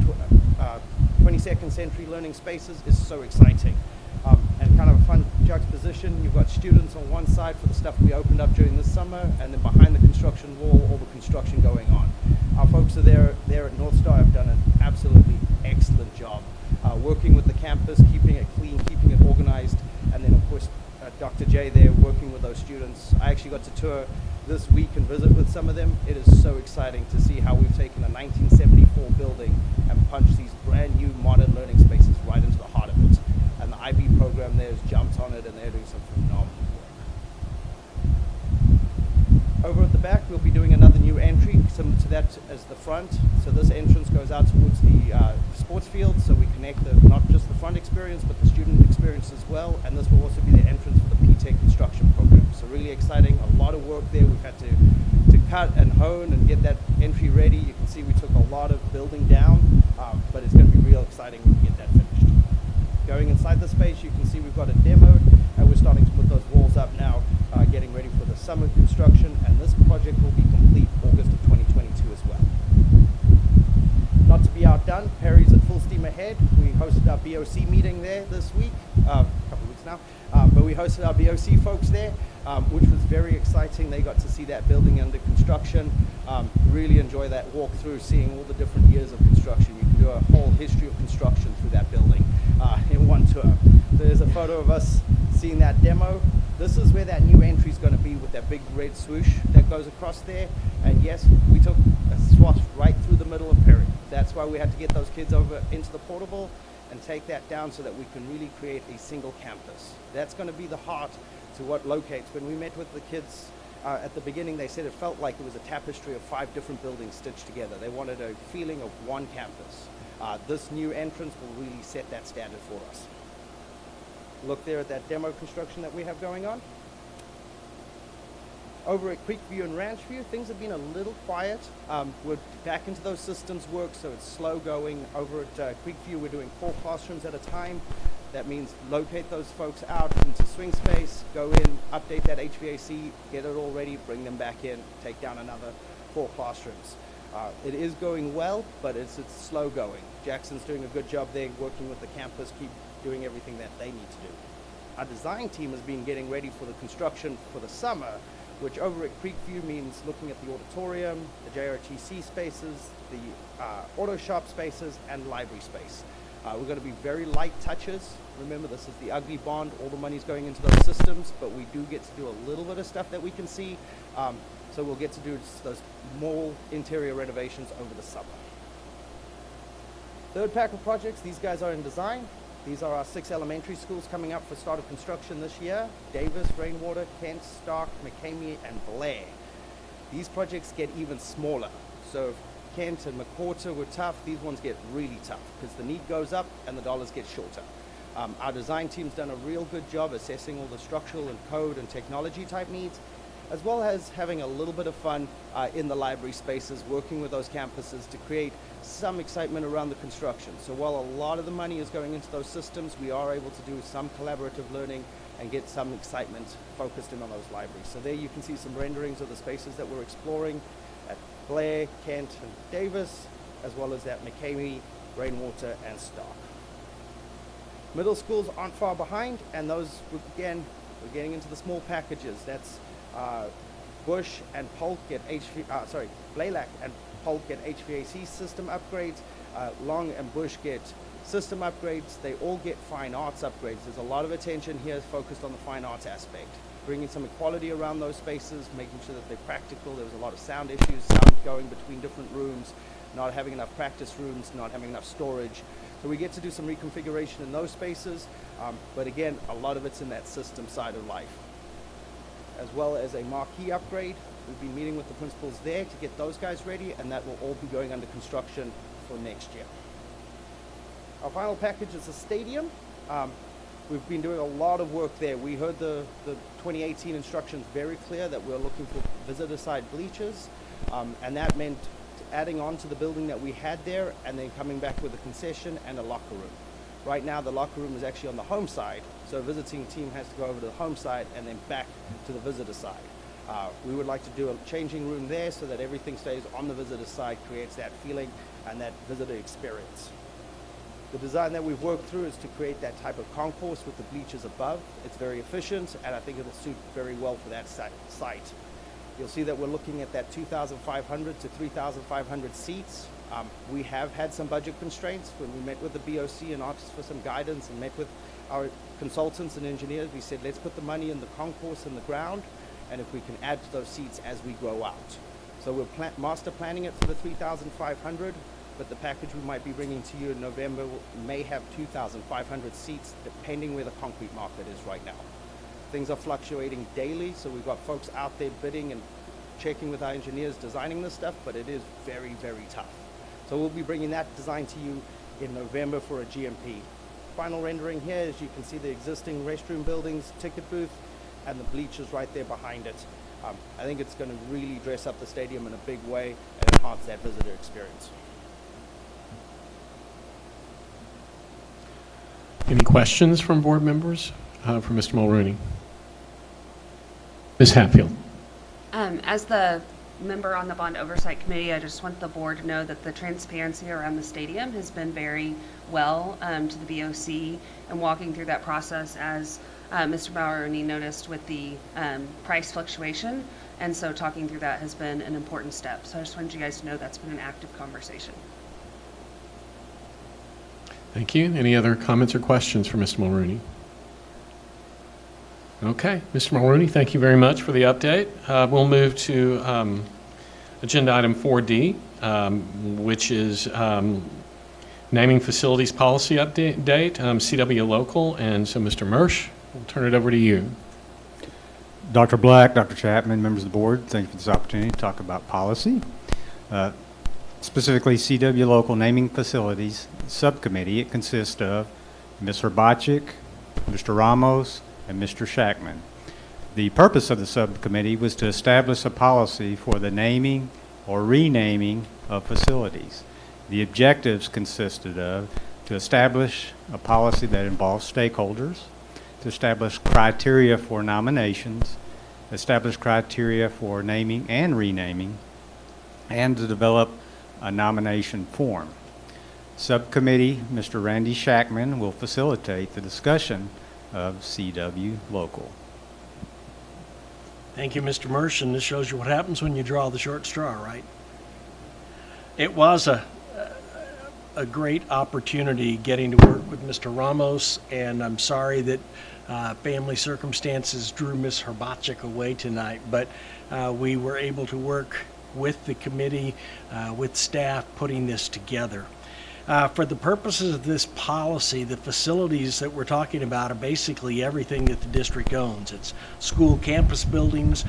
22nd century learning spaces is so exciting. And kind of a fun juxtaposition, you've got students on one side for the stuff we opened up during this summer, and then behind the construction wall, all the construction going on. Our folks are there at North Star have done an absolutely excellent job working with the campus, keeping it clean, keeping it organized, and then of course Dr. J there working with those students. I actually got to tour this week and visit with some of them. It is so exciting to see how we've taken a 1974 building and punched these brand new modern learning spaces right into the heart of it. And the IB program there has jumped on it, and they're doing some phenomenal work. Over at the back, we'll be doing another new entry, similar to that as the front. So this entrance goes out towards the sports field, so we connect not just the front experience, but the student experience as well. And this will also be the entrance for the P-Tech construction program. So really exciting, a lot of work there. We've had to cut and hone and get that entry ready. You can see we took a lot of building down, but it's going to be real exciting when we get that finished. Going inside the space, you can see we've got it demoed, and we're starting to put those walls up now, getting ready for the summer construction, and this project will be complete August of 2022 as well. Not to be outdone, Perry's at full steam ahead. We hosted our BOC meeting there this week, a couple of weeks now, but we hosted our BOC folks there, which was very exciting. They got to see that building under construction. Really enjoy that walk through, seeing all the different years of construction. You can do a whole history of construction through that building in one tour. There's a photo of us seeing that demo. This is where that new entry is going to be, with that big red swoosh that goes across there. And yes, we took a swath right through the middle of Perry. That's why we had to get those kids over into the portable and take that down so that we can really create a single campus. That's going to be the heart to what locates. When we met with the kids at the beginning, they said it felt like it was a tapestry of 5 different buildings stitched together. They wanted a feeling of one campus. This new entrance will really set that standard for us. Look there at that demo construction that we have going on. Over at Creekview and Ranchview, things have been a little quiet. We're back into those systems work, so it's slow going. Over at Creekview, we're doing 4 classrooms at a time. That means locate those folks out into swing space, go in, update that HVAC, get it all ready, bring them back in, take down another 4 classrooms. It is going well, but it's slow going. Jackson's doing a good job there, working with the campus, keep doing everything that they need to do. Our design team has been getting ready for the construction for the summer, which over at Creekview means looking at the auditorium, the JRTC spaces, the auto shop spaces, and library space. We're going to be very light touches. Remember, this is the ugly bond. All the money's going into those systems, but we do get to do a little bit of stuff that we can see. So we'll get to do those more interior renovations over the summer. Third pack of projects, these guys are in design. These are our 6 elementary schools coming up for start of construction this year: Davis, Rainwater, Kent, Stark, McCamey, and Blair. These projects get even smaller. So if Kent and McCorta were tough, these ones get really tough because the need goes up and the dollars get shorter. Our design team's done a real good job assessing all the structural and code and technology type needs, as well as having a little bit of fun in the library spaces, working with those campuses to create some excitement around the construction. So while a lot of the money is going into those systems, we are able to do some collaborative learning and get some excitement focused in on those libraries. So there you can see some renderings of the spaces that we're exploring at Blair, Kent, and Davis, as well as at McCamey, Rainwater, and Stark. Middle schools aren't far behind, and those, again, we're getting into the small packages. That's Bush and Polk get Blaylock and Polk get HVAC system upgrades. Long and Bush get system upgrades. They all get fine arts upgrades. There's a lot of attention here focused on the fine arts aspect, bringing some equality around those spaces, making sure that they're practical. There was a lot of sound issues, sound going between different rooms, not having enough practice rooms, not having enough storage. So we get to do some reconfiguration in those spaces, but again, a lot of it's in that system side of life. As well as a marquee upgrade. We've been meeting with the principals there to get those guys ready, and that will all be going under construction for next year. Our final package is a stadium. We've been doing a lot of work there. We heard the 2018 instructions very clear that we're looking for visitor side bleachers, and that meant adding on to the building that we had there and then coming back with a concession and a locker room. Right now the locker room is actually on the home side, so a visiting team has to go over to the home side and then back to the visitor side. We would like to do a changing room there so that everything stays on the visitor side, creates that feeling and that visitor experience. The design that we've worked through is to create that type of concourse with the bleachers above. It's very efficient, and I think it'll suit very well for that site. You'll see that we're looking at that 2,500 to 3,500 seats. We have had some budget constraints. When we met with the BOC and asked for some guidance and met with our consultants and engineers, we said, let's put the money in the concourse in the ground, and if we can add to those seats as we grow out. So we're master planning it for the 3,500, but the package we might be bringing to you in November may have 2,500 seats, depending where the concrete market is right now. Things are fluctuating daily, so we've got folks out there bidding and checking with our engineers designing this stuff, but it is very, very tough. So we'll be bringing that design to you in November for a GMP. Final rendering here, as you can see the existing restroom buildings, ticket booth, and the bleachers right there behind it. I think it's going to really dress up the stadium in a big way and enhance that visitor experience. Any questions from board members for Mr. Mulrooney? Ms. Hatfield. As the member on the Bond Oversight Committee, I just want the board to know that the transparency around the stadium has been very well to the BOC, and walking through that process as Mr. Mulrooney noticed with the price fluctuation, and so talking through that has been an important step. So I just wanted you guys to know that's been an active conversation. Thank you. Any other comments or questions for Mr. Mulrooney? Okay, Mr. Mulrooney, thank you very much for the update. We'll move to agenda item 4D, which is naming facilities policy update, CW local. And so, Mr. Mersch, we'll turn it over to you. Dr. Black, Dr. Chapman, members of the board, thank you for this opportunity to talk about policy. Specifically, CW local naming facilities subcommittee. It consists of Ms. Herbachik, Mr. Ramos, and Mr. Shackman. The purpose of the subcommittee was to establish a policy for the naming or renaming of facilities. The objectives consisted of to establish a policy that involves stakeholders, to establish criteria for nominations, establish criteria for naming and renaming, and to develop a nomination form. Subcommittee, Mr. Randy Shackman, will facilitate the discussion of CW local. Thank you, Mr. Mersch, and this shows you what happens when you draw the short straw, right? It was a great opportunity getting to work with Mr. Ramos, and I'm sorry that family circumstances drew Ms. Herbachik away tonight, but we were able to work with the committee, with staff, putting this together. For the purposes of this policy, the facilities that we're talking about are basically everything that the district owns. It's school campus buildings,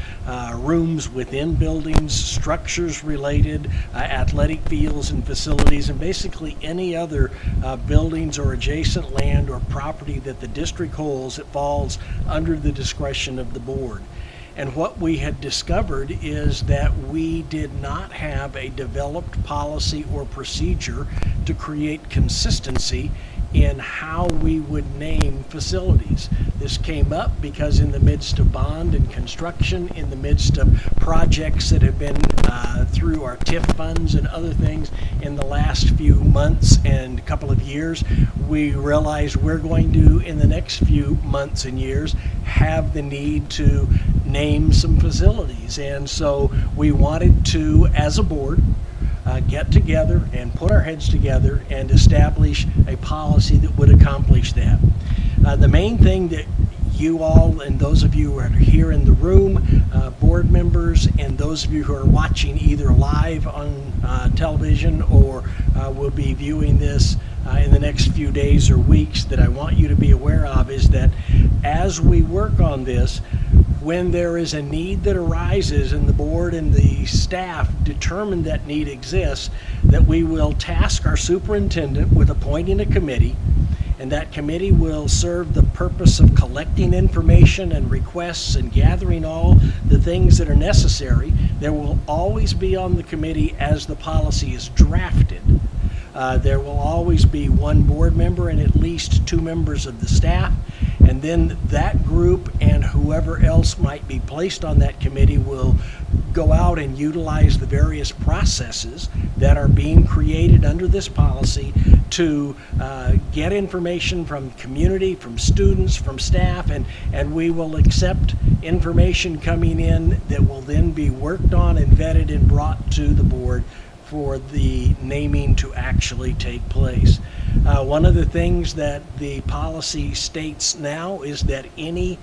rooms within buildings, structures related, athletic fields and facilities, and basically any other buildings or adjacent land or property that the district holds that falls under the discretion of the board. And what we had discovered is that we did not have a developed policy or procedure to create consistency in how we would name facilities. This came up because in the midst of bond and construction, in the midst of projects that have been through our TIF funds and other things in the last few months and couple of years, we realized we're going to, in the next few months and years, have the need to name some facilities. And so we wanted to, as a board, get together and put our heads together and establish a policy that would accomplish that. The main thing that you all and those of you who are here in the room, board members, and those of you who are watching either live on television or will be viewing this in the next few days or weeks, that I want you to be aware of is that as we work on this, when there is a need that arises and the board and the staff determine that need exists, that we will task our superintendent with appointing a committee, and that committee will serve the purpose of collecting information and requests and gathering all the things that are necessary. There will always be on the committee as the policy is drafted. There will always be one board member and at least 2 members of the staff, and then that group and whoever else might be placed on that committee will go out and utilize the various processes that are being created under this policy to get information from community, from students, from staff, and we will accept information coming in that will then be worked on and vetted and brought to the board for the naming to actually take place. One of the things that the policy states now is that any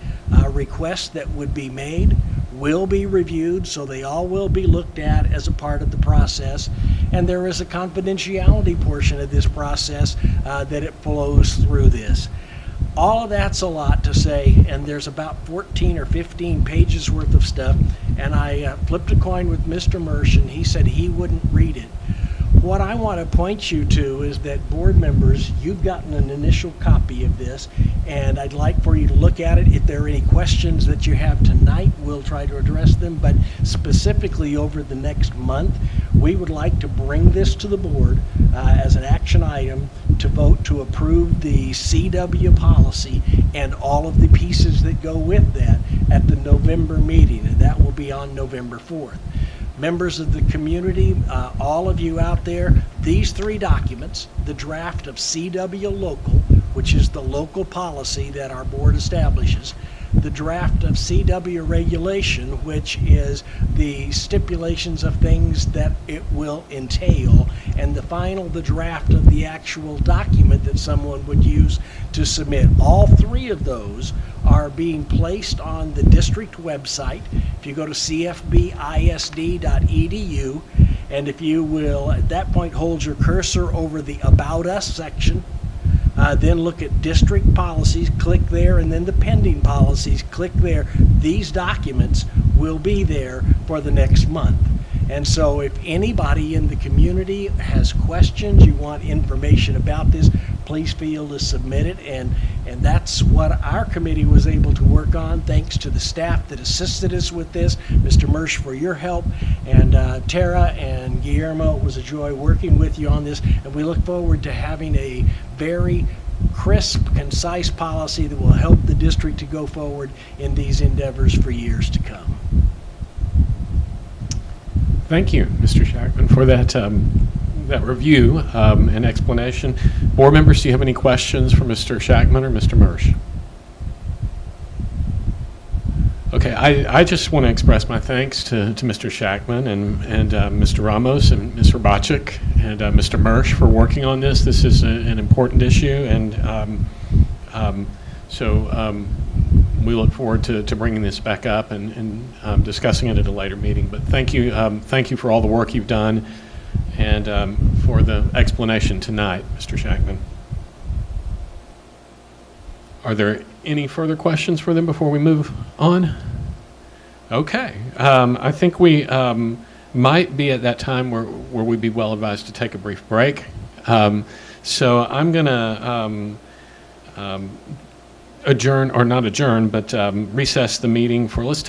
request that would be made will be reviewed, so they all will be looked at as a part of the process, and there is a confidentiality portion of this process that it flows through this. All of that's a lot to say, and there's about 14 or 15 pages worth of stuff, and I flipped a coin with Mr. Mersch, and he said he wouldn't read it. What I want to point you to is that, board members, you've gotten an initial copy of this, and I'd like for you to look at it. If there are any questions that you have tonight, we'll try to address them, but specifically over the next month, we would like to bring this to the board as an action item to vote to approve the CW policy and all of the pieces that go with that at the November meeting, and that will be on November 4th. Members of the community, all of you out there, these 3 documents, the draft of CW Local, which is the local policy that our board establishes, the draft of CW Regulation, which is the stipulations of things that it will entail, and the draft of the actual document that someone would use to submit. All 3 of those are being placed on the district website. If you go to cfbisd.edu, and if you will at that point hold your cursor over the About Us section, then look at district policies, click there, and then the pending policies, click there. These documents will be there for the next month. And so if anybody in the community has questions, you want information about this, please feel to submit it. And that's what our committee was able to work on, thanks to the staff that assisted us with this. Mr. Mersch, for your help, and Tara and Guillermo, it was a joy working with you on this, and we look forward to having a very crisp, concise policy that will help the district to go forward in these endeavors for years to come. Thank you, Mr. Shackman, for that that review and explanation. Board members, do you have any questions for Mr. Shackman or Mr. Mersch? Okay, I just want to express my thanks to Mr. Shackman and Mr. Ramos and Ms. Rabachik and Mr. Mersch for working on this. This is an important issue, and we look forward to bringing this back up and discussing it at a later meeting. But thank you for all the work you've done and for the explanation tonight, Mr. Shackman. Are there any further questions for them before we move on? Okay. I think we might be at that time where we'd be well advised to take a brief break. So I'm going to adjourn, or not adjourn, but recess the meeting for, let's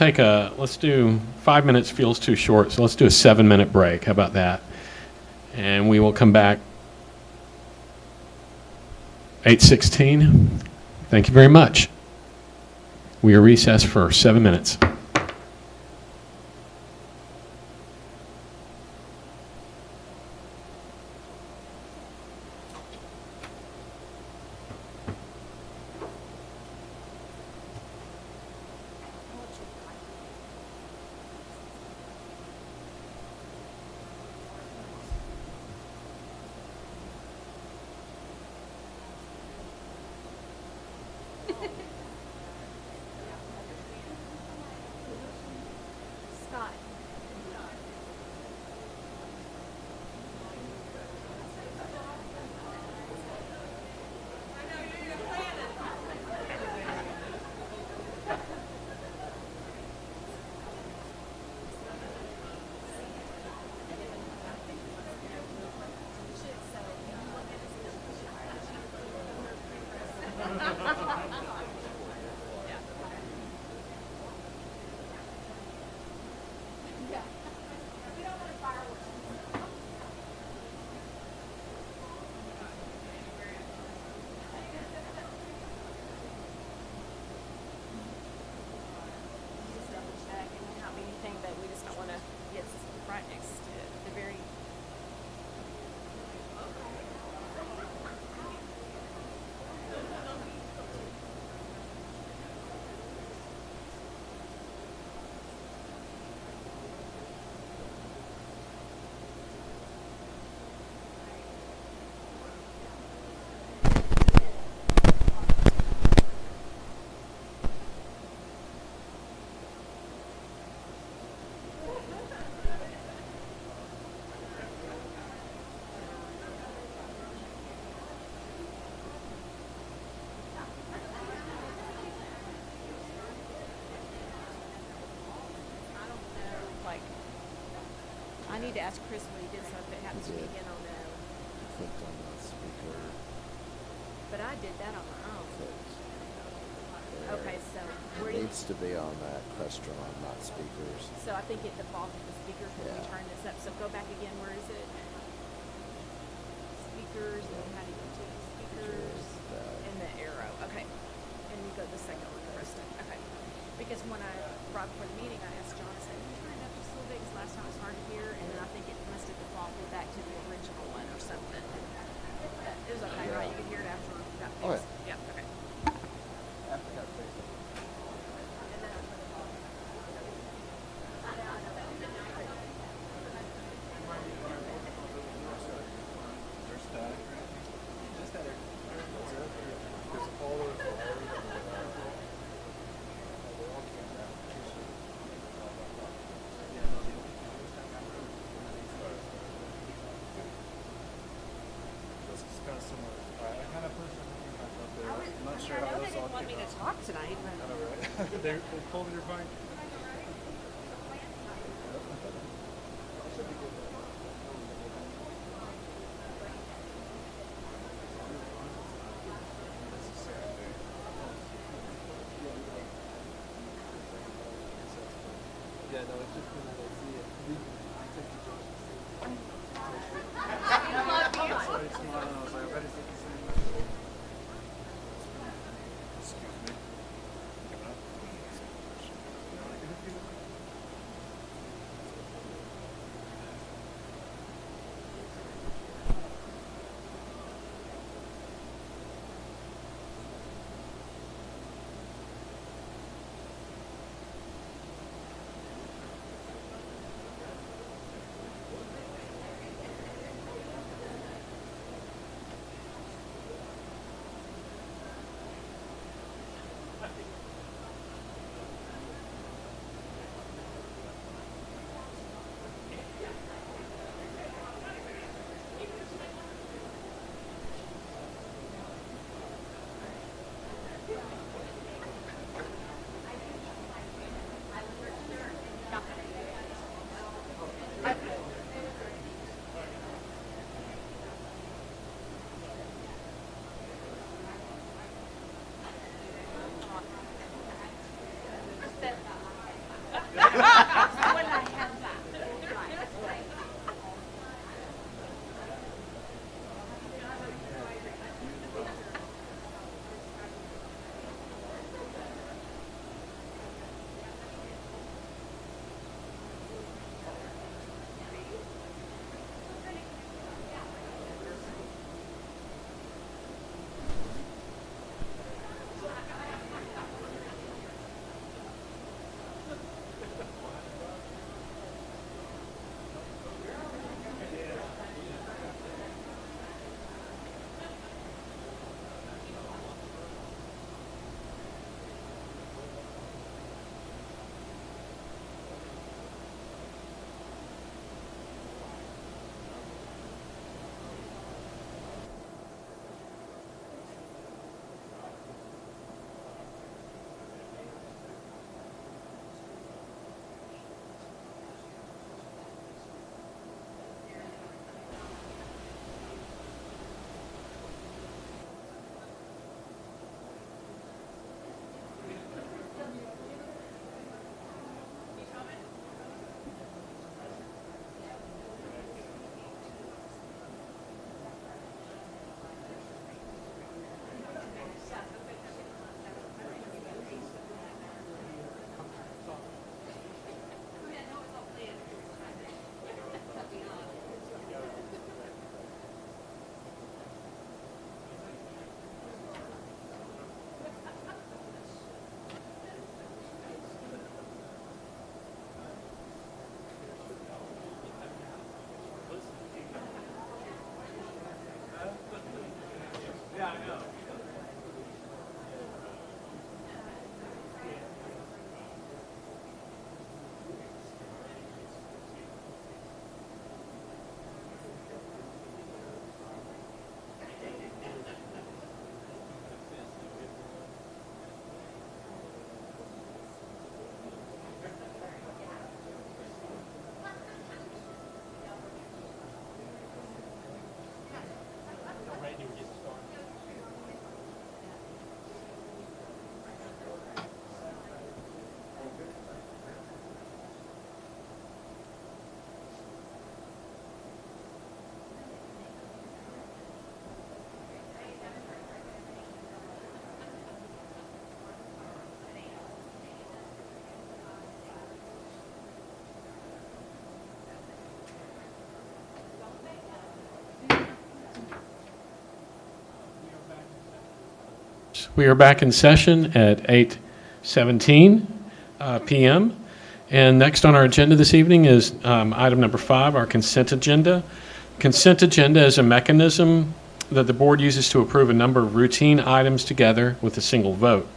do 5 minutes feels too short, so let's do a 7-minute break. How about that? And we will come back 8:16. Thank you very much. We are recessed for 7 minutes. I need to ask Chris what he did, so if it happens to me again, I'll know. Clicked on the speaker. But I did that on my own. There. Okay, so It where do you... needs to be on that restaurant, not speakers. So I think it defaulted to speakers when we Yeah. turn this up. So go back again. Where is it? Speakers, and how do you go to it? Speakers, and the arrow. Okay. And you go to the second one first. Okay. Because when I brought for the meeting, I asked John, I said, "Can you turn it up just a little bit? Because last time it was hard to hear." And then I think it must have defaulted back to the original one or something. It was okay, right? You could hear it after it got fixed. Oh, yeah. Yeah. Okay. Tonight, they pulled your phone. Yeah, no, it's just because I see it. I texted Josh. So he's smiling, I was like, I better say the same. Excuse me. carries. We are back in session at 8:17 p.m. And next on our agenda this evening is item number 5, our consent agenda. Consent agenda is a mechanism that the board uses to approve a number of routine items together with a single vote.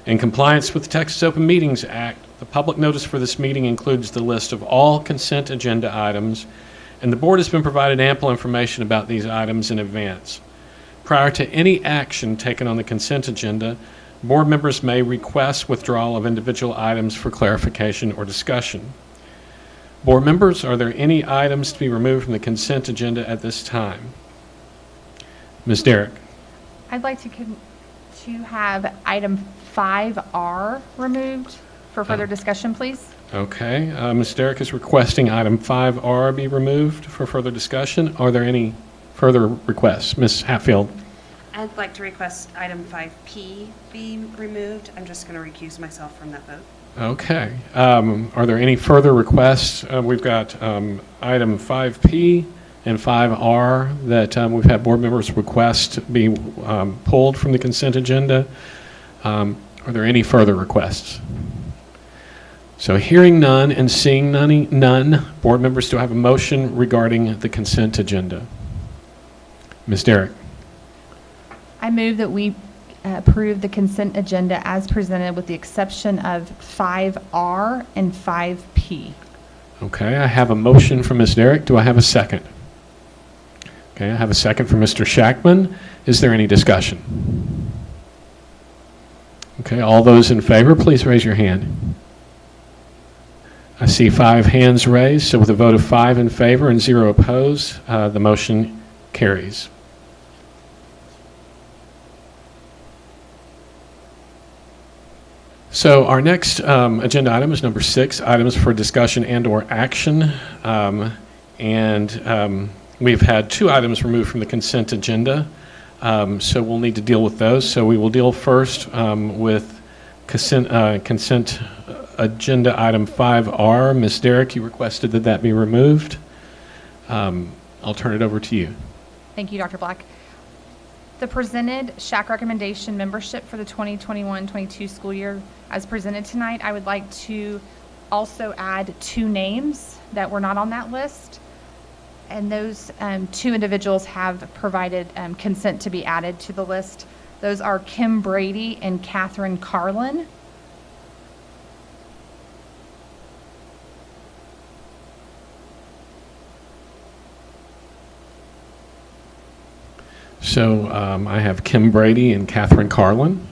In compliance with the Texas Open Meetings Act, the public notice for this meeting includes the list of all consent agenda items, and the board has been provided ample information about these items in advance. Prior to any action taken on the consent agenda, board members may request withdrawal of individual items for clarification or discussion. Board members, are there any items to be removed from the consent agenda at this time? Ms. Derrick. I'd like to have item 5R removed for further discussion, please. Okay. Ms. Derrick is requesting item 5R be removed for further discussion. Are there any further requests? Ms. Hatfield. I'd like to request item 5P be removed. I'm just going to recuse myself from that vote. Okay. Are there any further requests? We've got item 5P and 5R that we've had board members request be pulled from the consent agenda. Are there any further requests? So hearing none and seeing none, board members, do I have a motion regarding the consent agenda? Ms. Derrick. I move that we approve the consent agenda as presented with the exception of 5R and 5P. Okay, I have a motion from Ms. Derrick. Do I have a second? Okay, I have a second from Mr. Shackman. Is there any discussion? Okay, all those in favor, please raise your hand. I see 5 hands raised, so with a vote of 5 in favor and 0 opposed, the motion carries. So our next agenda item is number 6, items for discussion and/or action. We've had 2 items removed from the consent agenda, so we'll need to deal with those. So we will deal first with consent agenda item 5R. Ms. Derrick, you requested that that be removed. I'll turn it over to you. Thank you, Dr. Black. The presented SHAC recommendation membership for the 2021-22 school year as presented tonight, I would like to also add 2 names that were not on that list. And those 2 individuals have provided consent to be added to the list. Those are Kim Brady and Catherine Carlin. So I have Kim Brady and Catherine Carlin.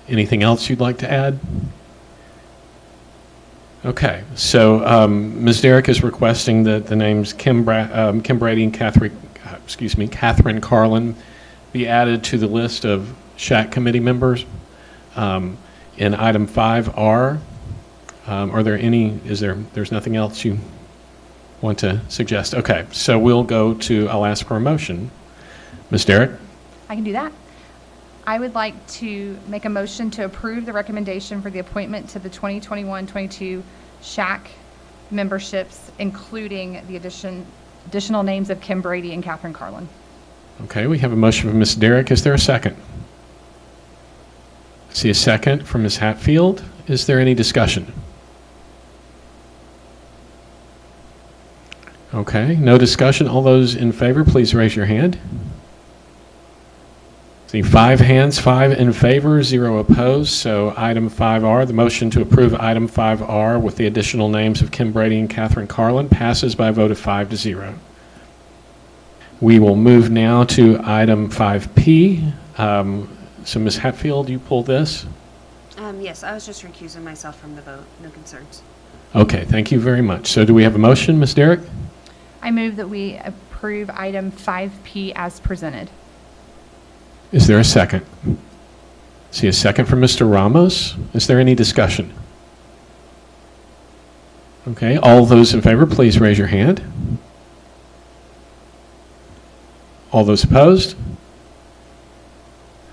Anything else you'd like to add? Okay, so Ms. Derrick is requesting that the names Kim Brady and Catherine Carlin be added to the list of SHAC committee members. In item 5R, are there any? There's nothing else you want to suggest? Okay, so we'll go to. I'll ask for a motion. Ms. Derrick? I can do that. I would like to make a motion to approve the recommendation for the appointment to the 2021-22 SHAC memberships, including the additional names of Kim Brady and Catherine Carlin. Okay, we have a motion from Ms. Derrick. Is there a second? I see a second from Ms. Hatfield. Is there any discussion? Okay, no discussion. All those in favor, please raise your hand. See 5 hands, 5 in favor, 0 opposed. So item 5R, the motion to approve item 5R with the additional names of Kim Brady and Catherine Carlin passes by a vote of 5-0. We will move now to item 5P. So Ms. Hatfield, you pull this? Yes, I was just recusing myself from the vote. No concerns. Okay, thank you very much. So do we have a motion, Ms. Derrick? I move that we approve item 5P as presented. Is there a second? See a second from Mr. Ramos. Is there any discussion? Okay, all those in favor, please raise your hand. All those opposed?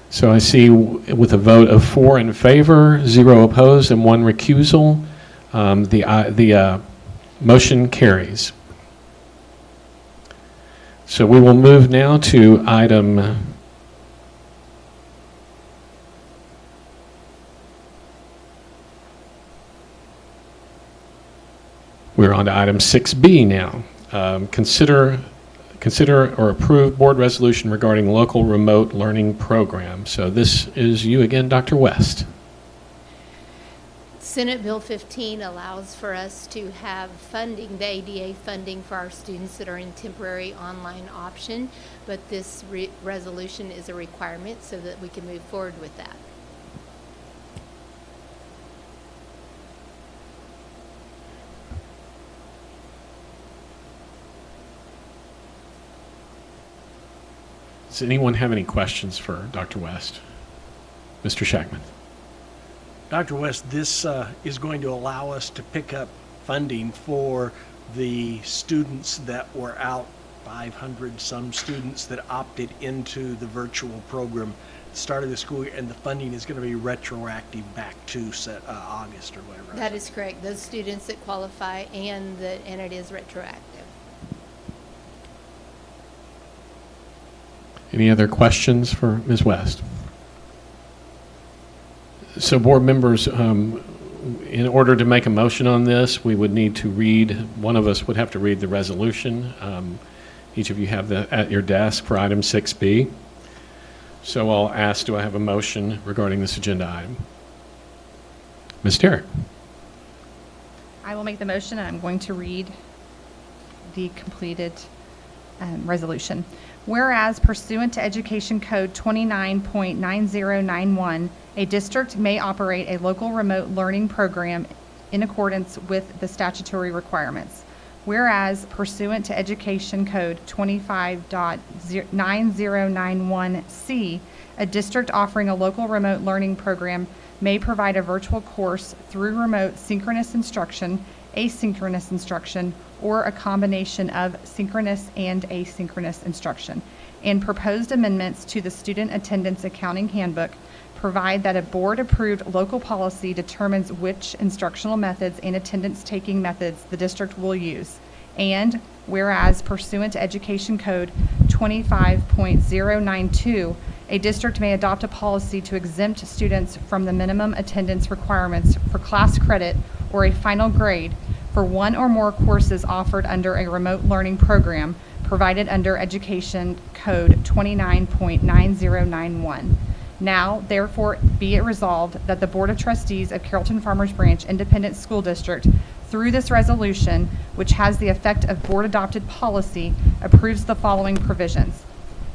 So I see with a vote of 4 in favor, 0 opposed, and 1 recusal, the motion carries. So we will move now to item We're on to item 6B now. Consider or approve board resolution regarding local remote learning program. So this is you again, Dr. West. Senate Bill 15 allows for us to have funding, the ADA funding for our students that are in temporary online option, but this resolution is a requirement so that we can move forward with that. Does anyone have any questions for Dr. West? Mr. Shackman. Dr. West, this is going to allow us to pick up funding for the students that were out, 500 some students that opted into the virtual program at the start of the school year, and the funding is going to be retroactive back to August or whatever. That is correct. Those students that qualify and it is retroactive. Any other questions for Ms. West? So board members, in order to make a motion on this, we would need to read, one of us would have to read the resolution. Each of you have that at your desk for item 6B. So I'll ask, do I have a motion regarding this agenda item? Ms. Derrick. I will make the motion, and I'm going to read the completed resolution. Whereas pursuant to Education Code 29.9091, a district may operate a local remote learning program in accordance with the statutory requirements. Whereas pursuant to Education Code 25.9091C, a district offering a local remote learning program may provide a virtual course through remote synchronous instruction, asynchronous instruction, or a combination of synchronous and asynchronous instruction. And proposed amendments to the Student Attendance Accounting Handbook provide that a board-approved local policy determines which instructional methods and attendance-taking methods the district will use. And whereas pursuant to Education Code 25.092, a district may adopt a policy to exempt students from the minimum attendance requirements for class credit or a final grade for one or more courses offered under a remote learning program provided under Education Code 29.9091. Now, therefore, be it resolved that the Board of Trustees of Carrollton-Farmers Branch Independent School District, through this resolution, which has the effect of board-adopted policy, approves the following provisions.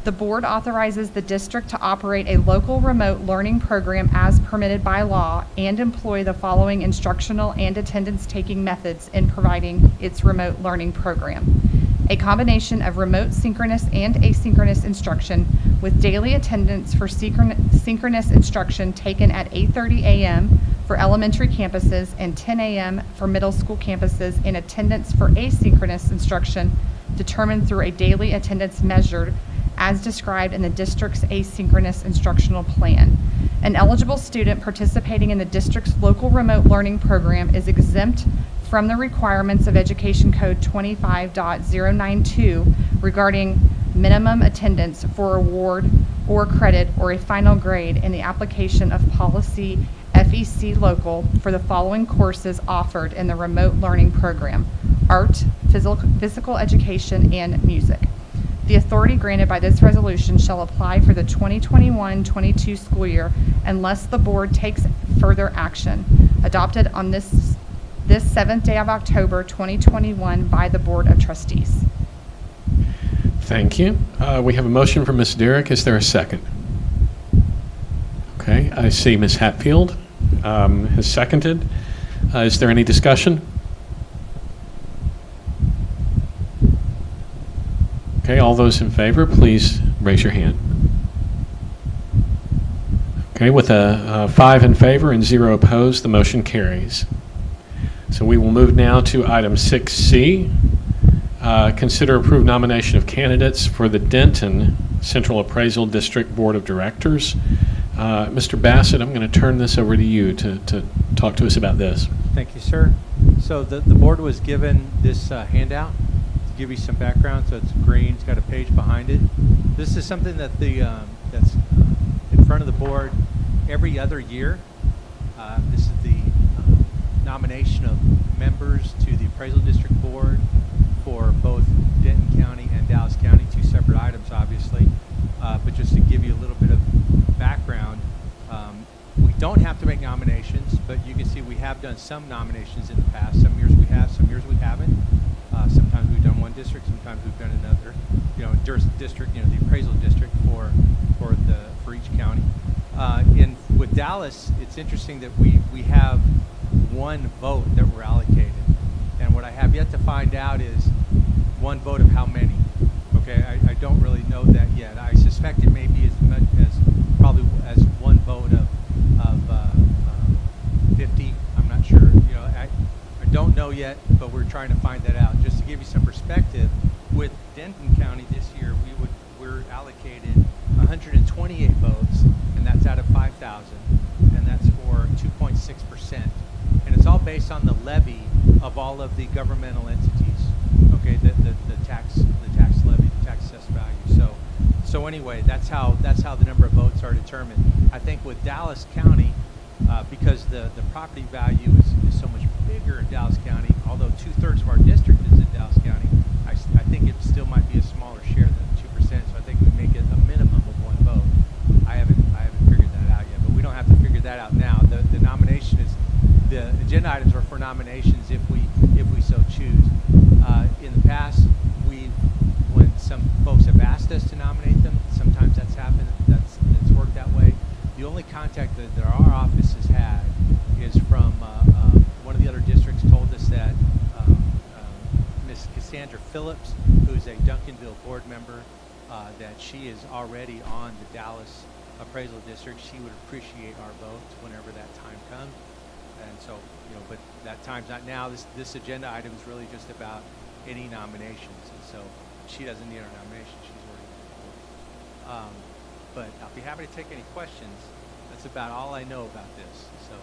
The board authorizes the district to operate a local remote learning program as permitted by law and employ the following instructional and attendance-taking methods in providing its remote learning program. A combination of remote synchronous and asynchronous instruction with daily attendance for synchronous instruction taken at 8:30 a.m. for elementary campuses and 10 a.m. for middle school campuses, and attendance for asynchronous instruction determined through a daily attendance measured as described in the district's asynchronous instructional plan. An eligible student participating in the district's local remote learning program is exempt from the requirements of Education Code 25.092 regarding minimum attendance for award or credit or a final grade in the application of policy FEC local for the following courses offered in the remote learning program: art, physical education, and music. The authority granted by this resolution shall apply for the 2021-22 school year unless the board takes further action. Adopted on this 7th day of October 2021 by the Board of Trustees. Thank you. We have a motion from Ms. Derrick. Is there a second? Okay, I see Ms. Hatfield has seconded. Is there any discussion? Okay, all those in favor, please raise your hand. Okay, with a 5 in favor and 0 opposed, the motion carries. So we will move now to item 6C. Consider approved nomination of candidates for the Denton Central Appraisal District Board of Directors. Mr. Bassett, I'm going to turn this over to you to talk to us about this. Thank you, sir. So the board was given this handout to give you some background. So it's green. It's got a page behind it. This is something that that's in front of the board every other year. This is the nomination of members to the Appraisal District Board for both Denton County and Dallas County, two separate items, obviously. But just to give you a little bit of background, we don't have to make nominations, but you can see we have done some nominations in the past. Some years we have, some years we haven't. Sometimes we've done one district, sometimes we've done another. You know, district, you know, the appraisal district for each county. With Dallas, it's interesting that we have one vote that we're allocated, and what I have yet to find out is one vote of how many. Okay, I don't really know that yet. I suspect it may be as much as probably as one vote of 50. I'm not sure. You know, I don't know yet, but we're trying to find that out. Just to give you some perspective, with Denton County this year, we're allocated 128 votes, and that's out of 5,000, and that's for 2.6%. And it's all based on the levy of all of the governmental entities. Okay, the tax levy, the tax assessed value. So anyway, that's how the number of votes are determined. I think with Dallas County, because the property value is so much bigger in Dallas County, although 2/3 of our district is in Dallas County, I think it still might be a smaller share than 2%. So I think we make it a minimum of one vote. I haven't figured that out yet, but we don't have to figure that out now. The nomination is, the agenda items are for nominations if we so choose. In the past, when some folks have asked us to nominate them, sometimes that's happened. It's worked that way. The only contact that our office has had is from one of the other districts told us that Miss Cassandra Phillips, who's a Duncanville board member, that she is already on the Dallas Appraisal District. She would appreciate our votes whenever that time comes. And so, you know, but that time's not now. This agenda item is really just about any nominations, and so she doesn't need our nomination. She's already. But I'll be happy to take any questions. That's about all I know about this. So.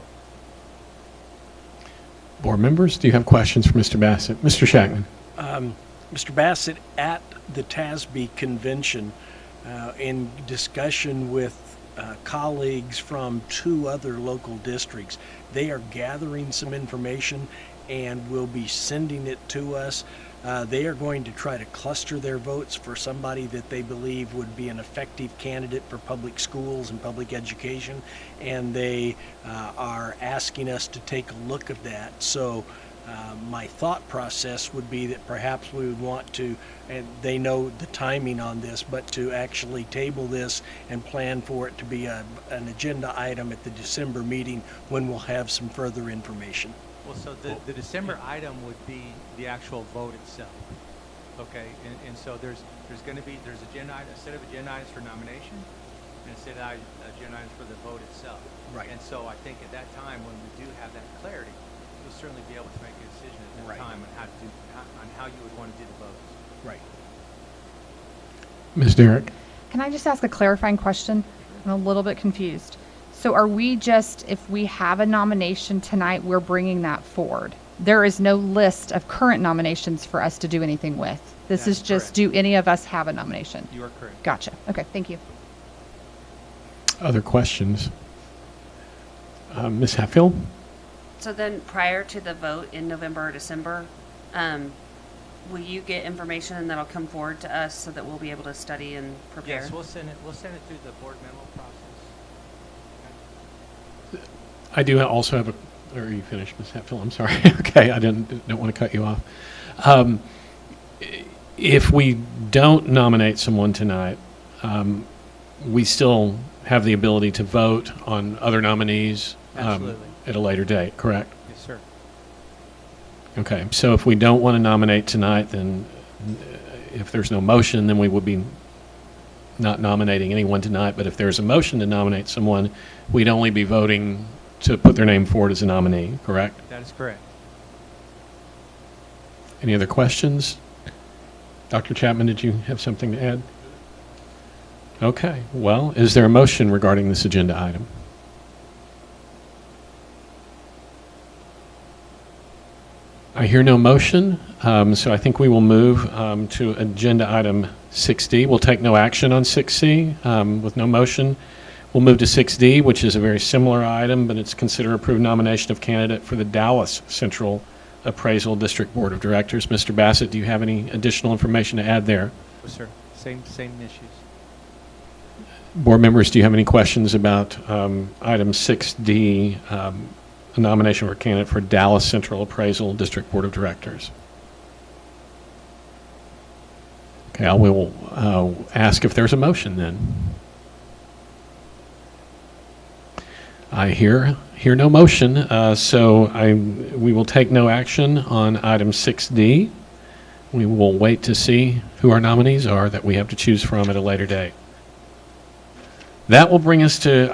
Board members, do you have questions for Mr. Bassett? Mr. Shackman. Mr. Bassett, at the TASB convention, in discussion with colleagues from 2 other local districts, they are gathering some information and will be sending it to us. They are going to try to cluster their votes for somebody that they believe would be an effective candidate for public schools and public education, and they are asking us to take a look at that. So my thought process would be that perhaps we would want to, and they know the timing on this, but to actually table this and plan for it to be an agenda item at the December meeting when we'll have some further information. Well, so the December item would be the actual vote itself. Okay, and so there's agenda item, a set of agenda items for nomination, and a set of agenda items for the vote itself. Right. And so I think at that time, when we do have that clarity, you'll certainly be able to make a decision at that time on how you would want to do the votes. Right. Ms. Derrick. Can I just ask a clarifying question? I'm a little bit confused. So are we just, if we have a nomination tonight, we're bringing that forward? There is no list of current nominations for us to do anything with. This is just, do any of us have a nomination? You are correct. Gotcha. Okay, thank you. Other questions? Ms. Hatfield? So then, prior to the vote in November or December, will you get information that'll come forward to us so that we'll be able to study and prepare? Yes, we'll send it through the board memo process. I do also have are you finished, Ms. Hatfield? I'm sorry. Okay, I don't want to cut you off. If we don't nominate someone tonight, we still have the ability to vote on other nominees at a later date, correct? Yes, sir. Okay, so if we don't want to nominate tonight, then if there's no motion, then we would be not nominating anyone tonight. But if there's a motion to nominate someone, we'd only be voting to put their name forward as a nominee, correct? That is correct. Any other questions? Dr. Chapman, did you have something to add? Okay, well, is there a motion regarding this agenda item? I hear no motion, so I think we will move to agenda item 6D. We'll take no action on 6C with no motion. We'll move to 6D, which is a very similar item, but it's consider approved nomination of candidate for the Dallas Central Appraisal District Board of Directors. Mr. Bassett, do you have any additional information to add there? Yes, sir. Same issues. Board members, do you have any questions about item 6D, a nomination for a candidate for Dallas Central Appraisal District Board of Directors? Okay, I will ask if there's a motion then. I hear no motion, so we will take no action on item 6D. We will wait to see who our nominees are that we have to choose from at a later date. That will bring us to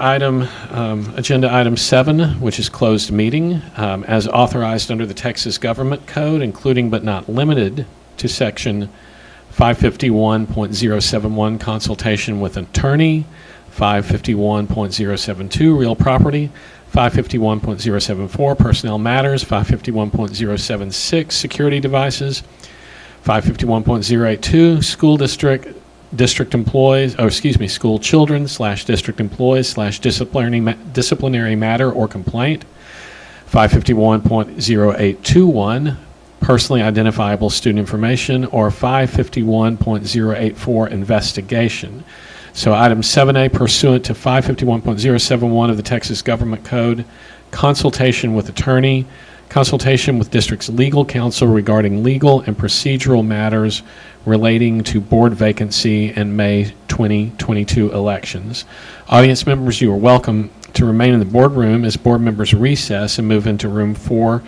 agenda item 7, which is closed meeting, as authorized under the Texas Government Code, including but not limited to section 551.071, consultation with attorney, 551.072, real property, 551.074, personnel matters, 551.076, security devices, 551.082, school employees, school children / district employees / disciplinary matter or complaint, 551.0821, personally identifiable student information, or 551.084, investigation. So item 7A, pursuant to 551.071 of the Texas Government Code, consultation with attorney, consultation with district's legal counsel regarding legal and procedural matters relating to board vacancy and May 2022 elections. Audience members, you are welcome to remain in the boardroom as board members recess and move into room 4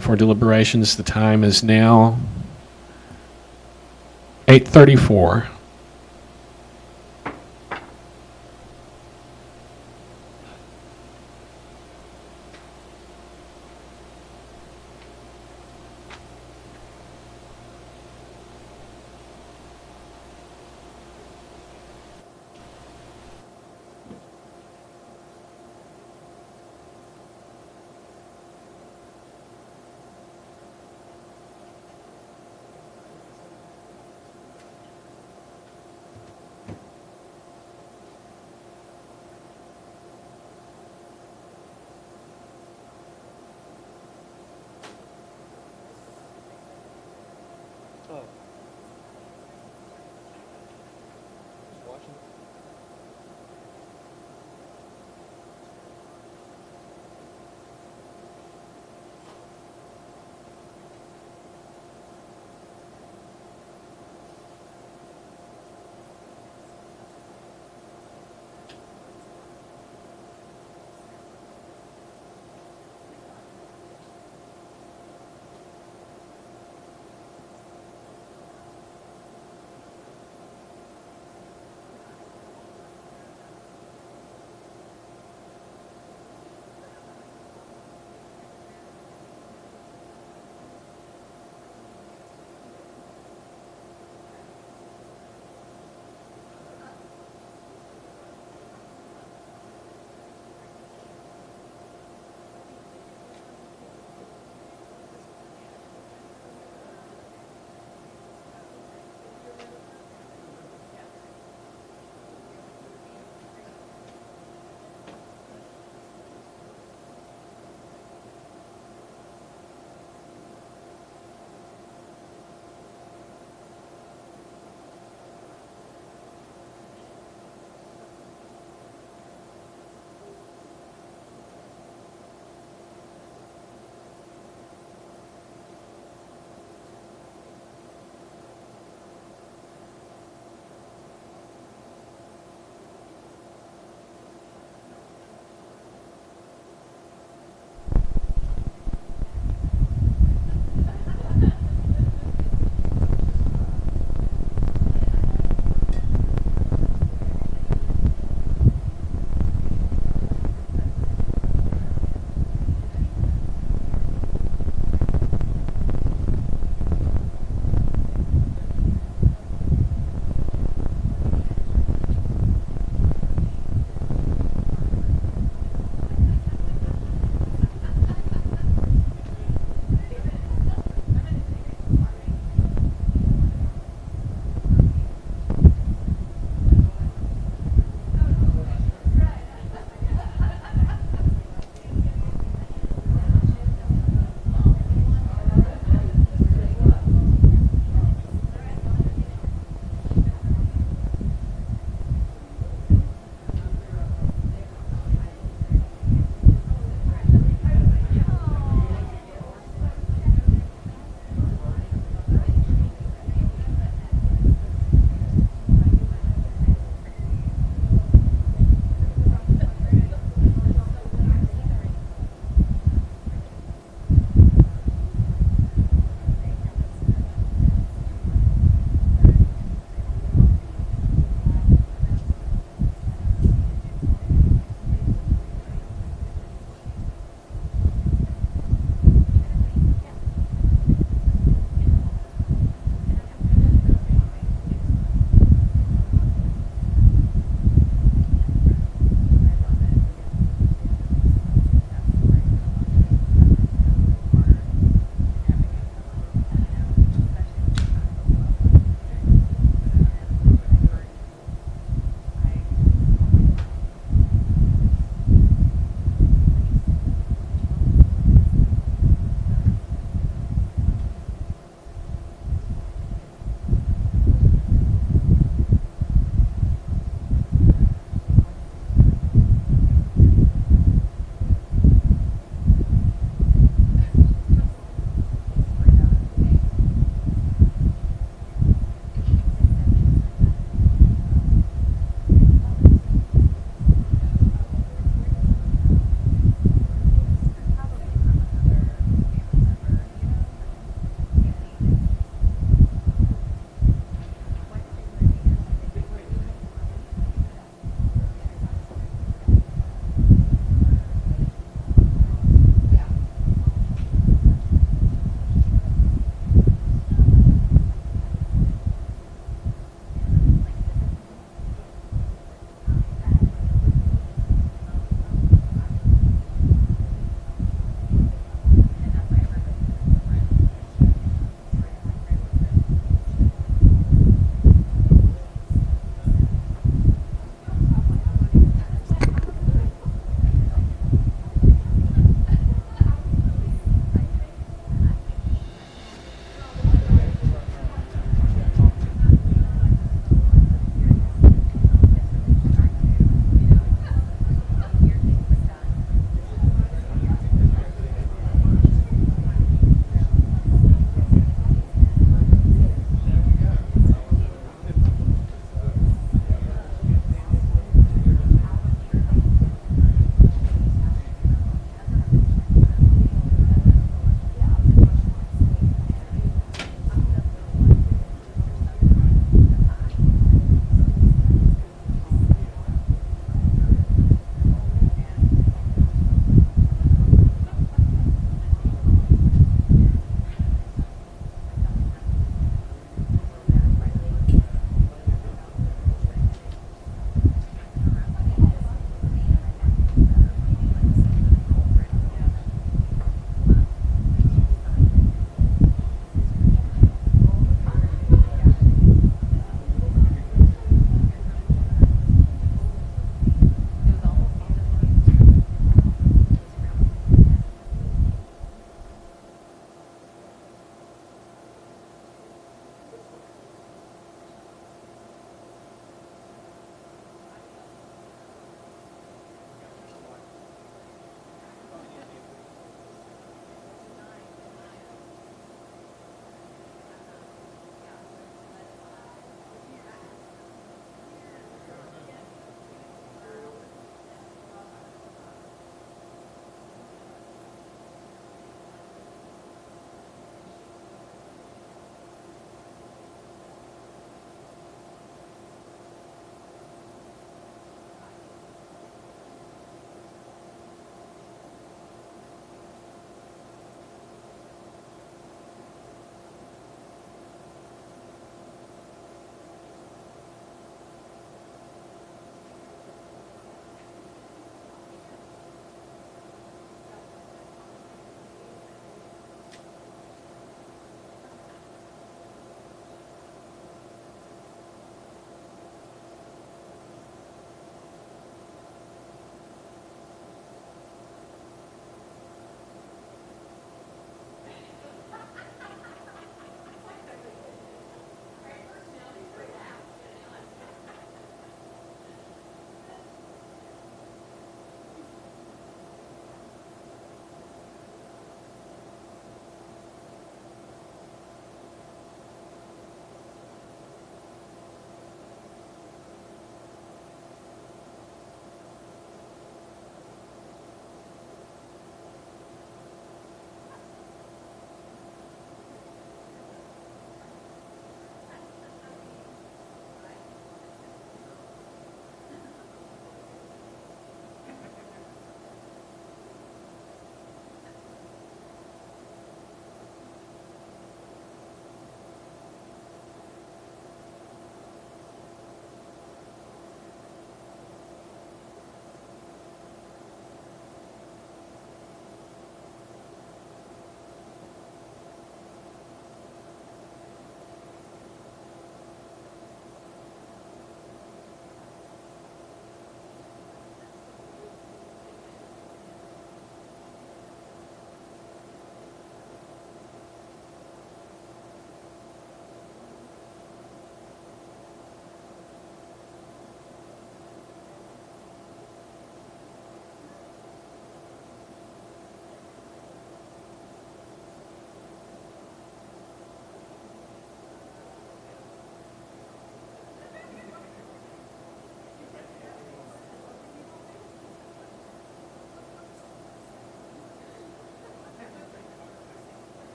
for deliberations. The time is now 8:34.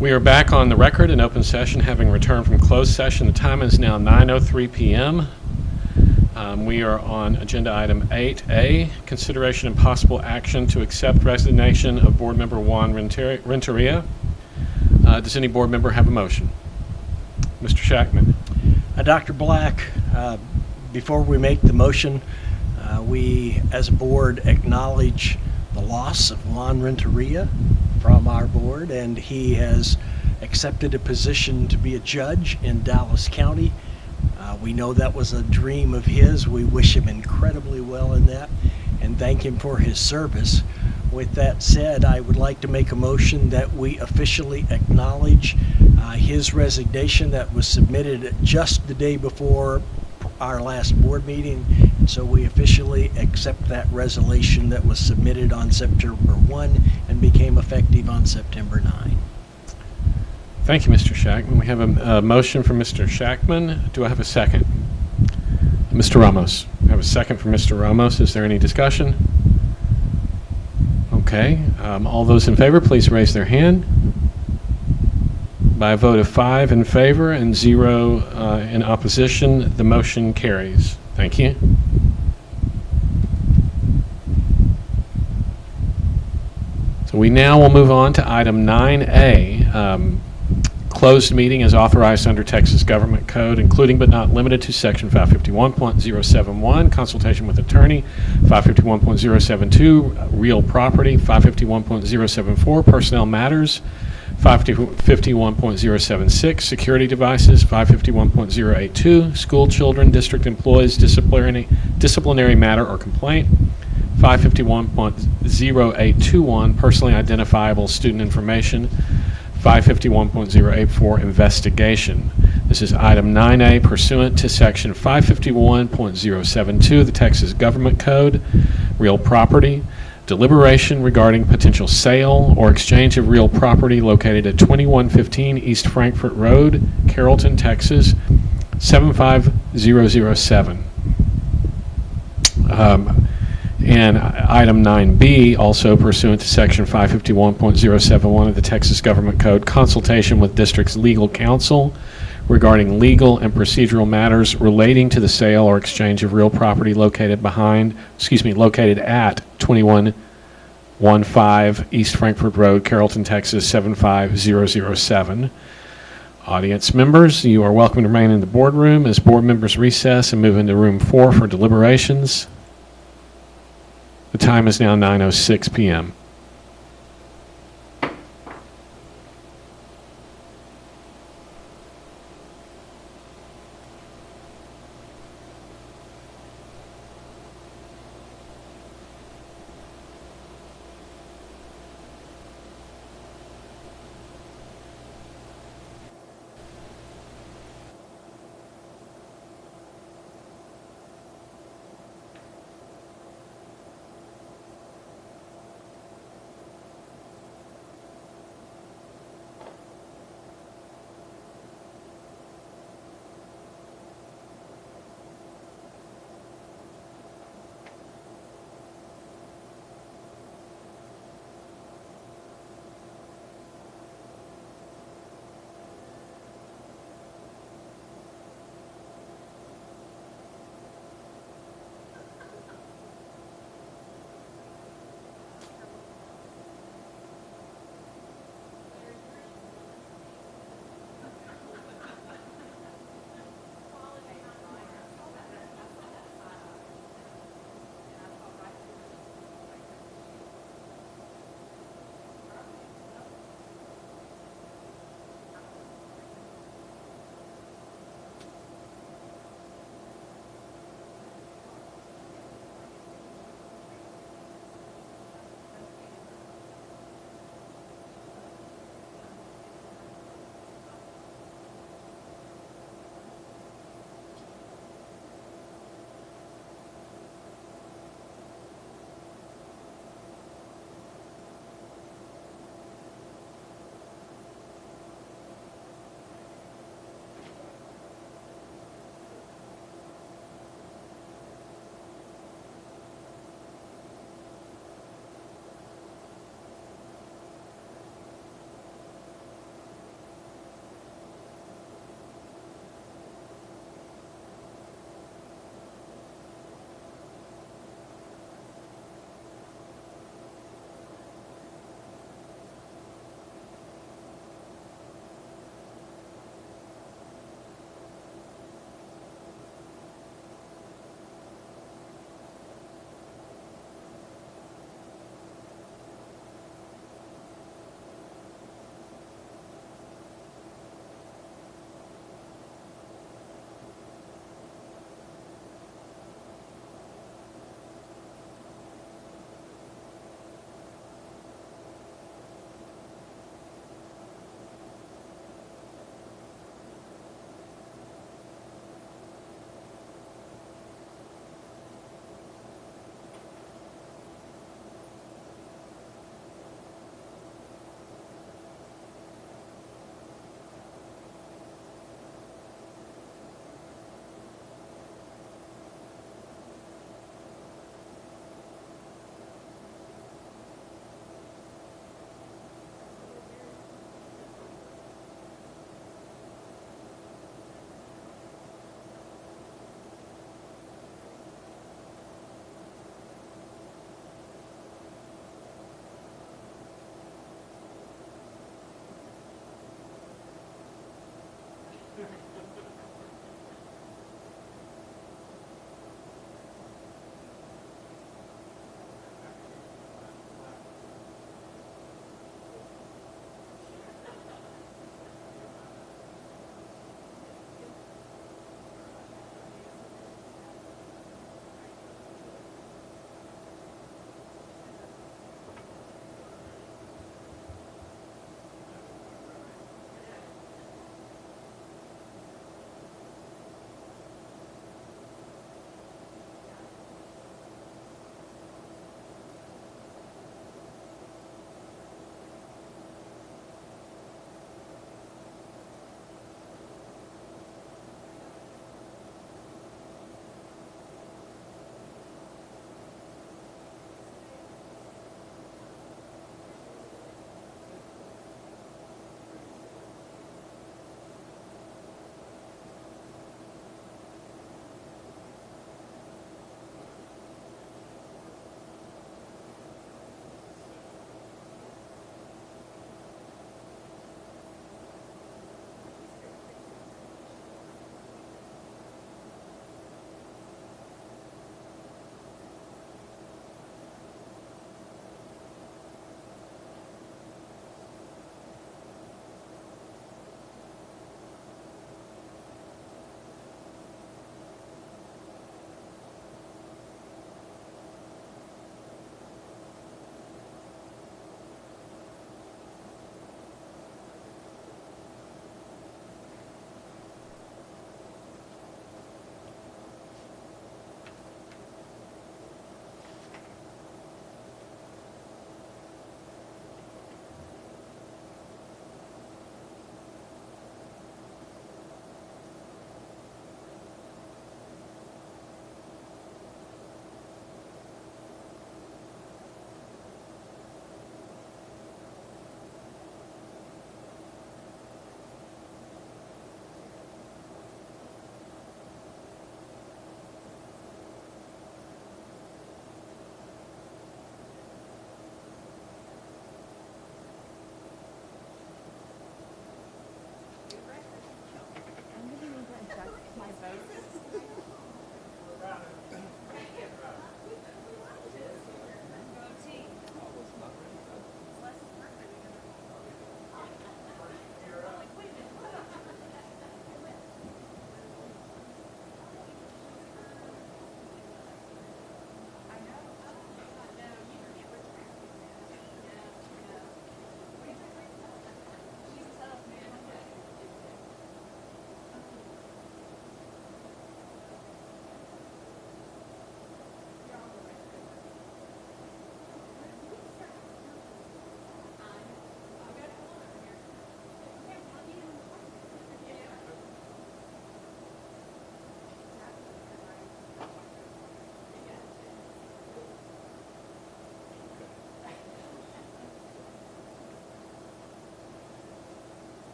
We are back on the record in open session, having returned from closed session. The time is now 9:03 p.m. We are on agenda item 8A, consideration and possible action to accept resignation of board member Juan Renteria. Does any board member have a motion? Mr. Shackman. Dr. Black, before we make the motion, we as a board acknowledge the loss of Juan Renteria from our board, and he has accepted a position to be a judge in Dallas County. We know that was a dream of his. We wish him incredibly well in that and thank him for his service. With that said, I would like to make a motion that we officially acknowledge his resignation that was submitted just the day before our last board meeting. So we officially accept that resolution that was submitted on September 1 and became effective on September 9. Thank you, Mr. Shackman. We have a motion from Mr. Shackman. Do I have a second? Mr. Ramos. I have a second from Mr. Ramos. Is there any discussion? Okay. All those in favor, please raise their hand. By a vote of 5 in favor and 0 in opposition, the motion carries. Thank you. So we now will move on to item 9A. Closed meeting is authorized under Texas Government Code, including but not limited to Section 551.071, consultation with attorney, 551.072, real property, 551.074, personnel matters, 551.076, security devices, 551.082, school children, district employees, disciplinary matter or complaint, 551.0821, personally identifiable student information, 551.084, investigation. This is item 9A pursuant to section 551.072 of the Texas Government Code, real property, deliberation regarding potential sale or exchange of real property located at 2115 East Frankfort Road, Carrollton, Texas, 75007. And item 9B, also pursuant to section 551.071 of the Texas Government Code, consultation with district's legal counsel regarding legal and procedural matters relating to the sale or exchange of real property located at 2115 East Frankfort Road, Carrollton, Texas, 75007. Audience members, you are welcome to remain in the boardroom as board members recess and move into room 4 for deliberations. The time is now 9:06 p.m.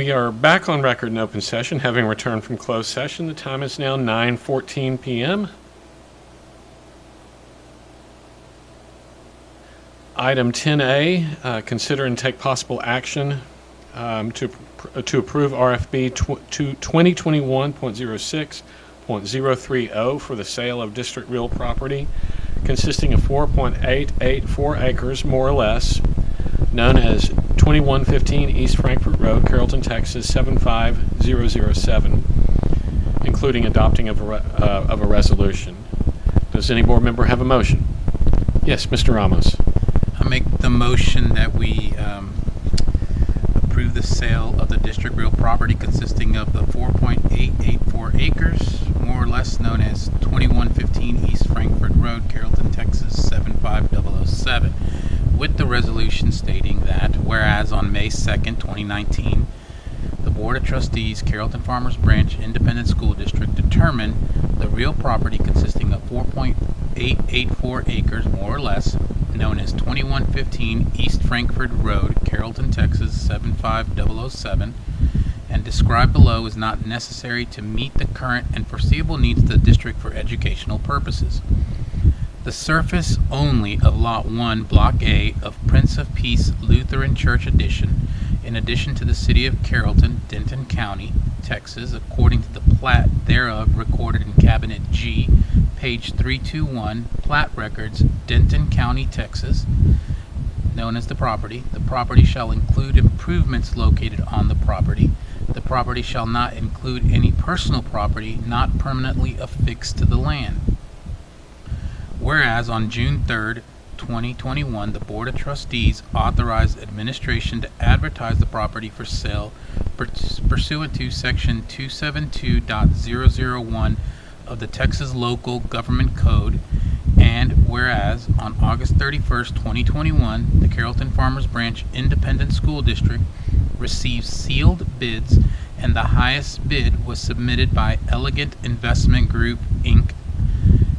We are back on record in open session, having returned from closed session. The time is now 9:14 p.m. Item 10A, consider and take possible action to approve RFB 2021.06.030 for the sale of district real property consisting of 4.884 acres, more or less, known as 2115 East Frankfort Road, Carrollton, Texas 75007, including adopting of a resolution. Does any board member have a motion? Yes, Mr. Ramos. I make the motion that we approve the sale of the district real property consisting of the 4.884 acres, more or less, known as 2115 East Frankfort Road, Carrollton, Texas 75007, with the resolution stating that, whereas on May 2nd, 2019, the Board of Trustees, Carrollton-Farmers Branch Independent School District, determined the real property consisting of 4.884 acres, more or less, known as 2115 East Frankfort Road, Carrollton, Texas 75007, and described below is not necessary to meet the current and foreseeable needs of the district for educational purposes. The surface only of Lot 1, Block A of Prince of Peace Lutheran Church Edition, in addition to the City of Carrollton, Denton County, Texas, according to the plat thereof recorded in Cabinet G, page 321, Plat Records, Denton County, Texas, known as the property shall include improvements located on the property. The property shall not include any personal property not permanently affixed to the land. Whereas on June 3rd, 2021, the Board of Trustees authorized administration to advertise the property for sale pursuant to Section 272.001 of the Texas Local Government Code, and whereas on August 31st, 2021, the Carrollton-Farmers Branch Independent School District received sealed bids, and the highest bid was submitted by Elegant Investment Group, Inc.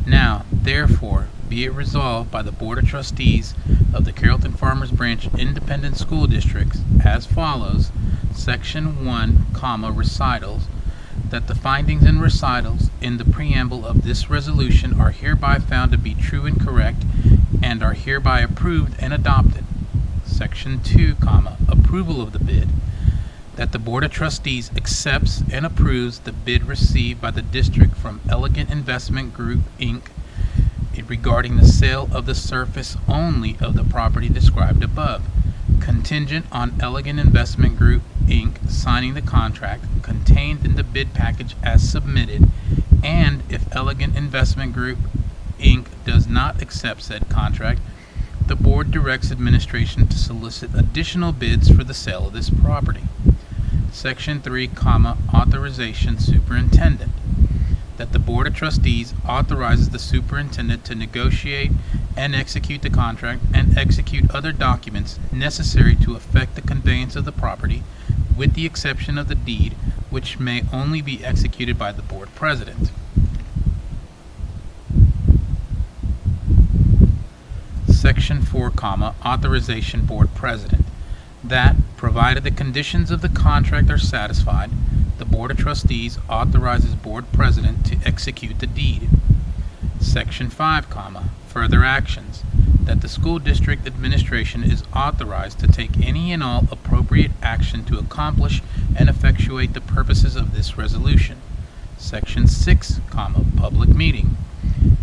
Now, therefore, be it resolved by the Board of Trustees of the Carrollton-Farmers Branch Independent School Districts as follows. Section 1, recitals, that the findings and recitals in the preamble of this resolution are hereby found to be true and correct and are hereby approved and adopted. Section 2, approval of the bid, that the Board of Trustees accepts and approves the bid received by the district from Elegant Investment Group, Inc. regarding the sale of the surface only of the property described above, contingent on Elegant Investment Group, Inc. signing the contract contained in the bid package as submitted, and if Elegant Investment Group, Inc. does not accept said contract, the board directs administration to solicit additional bids for the sale of this property. Section 3, authorization superintendent, that the Board of Trustees authorizes the superintendent to negotiate and execute the contract and execute other documents necessary to effect the conveyance of the property, with the exception of the deed, which may only be executed by the board president. Section 4, authorization board president, that, provided the conditions of the contract are satisfied, the Board of Trustees authorizes board president to execute the deed. Section 5, further actions, that the school district administration is authorized to take any and all appropriate action to accomplish and effectuate the purposes of this resolution. Section 6, public meeting.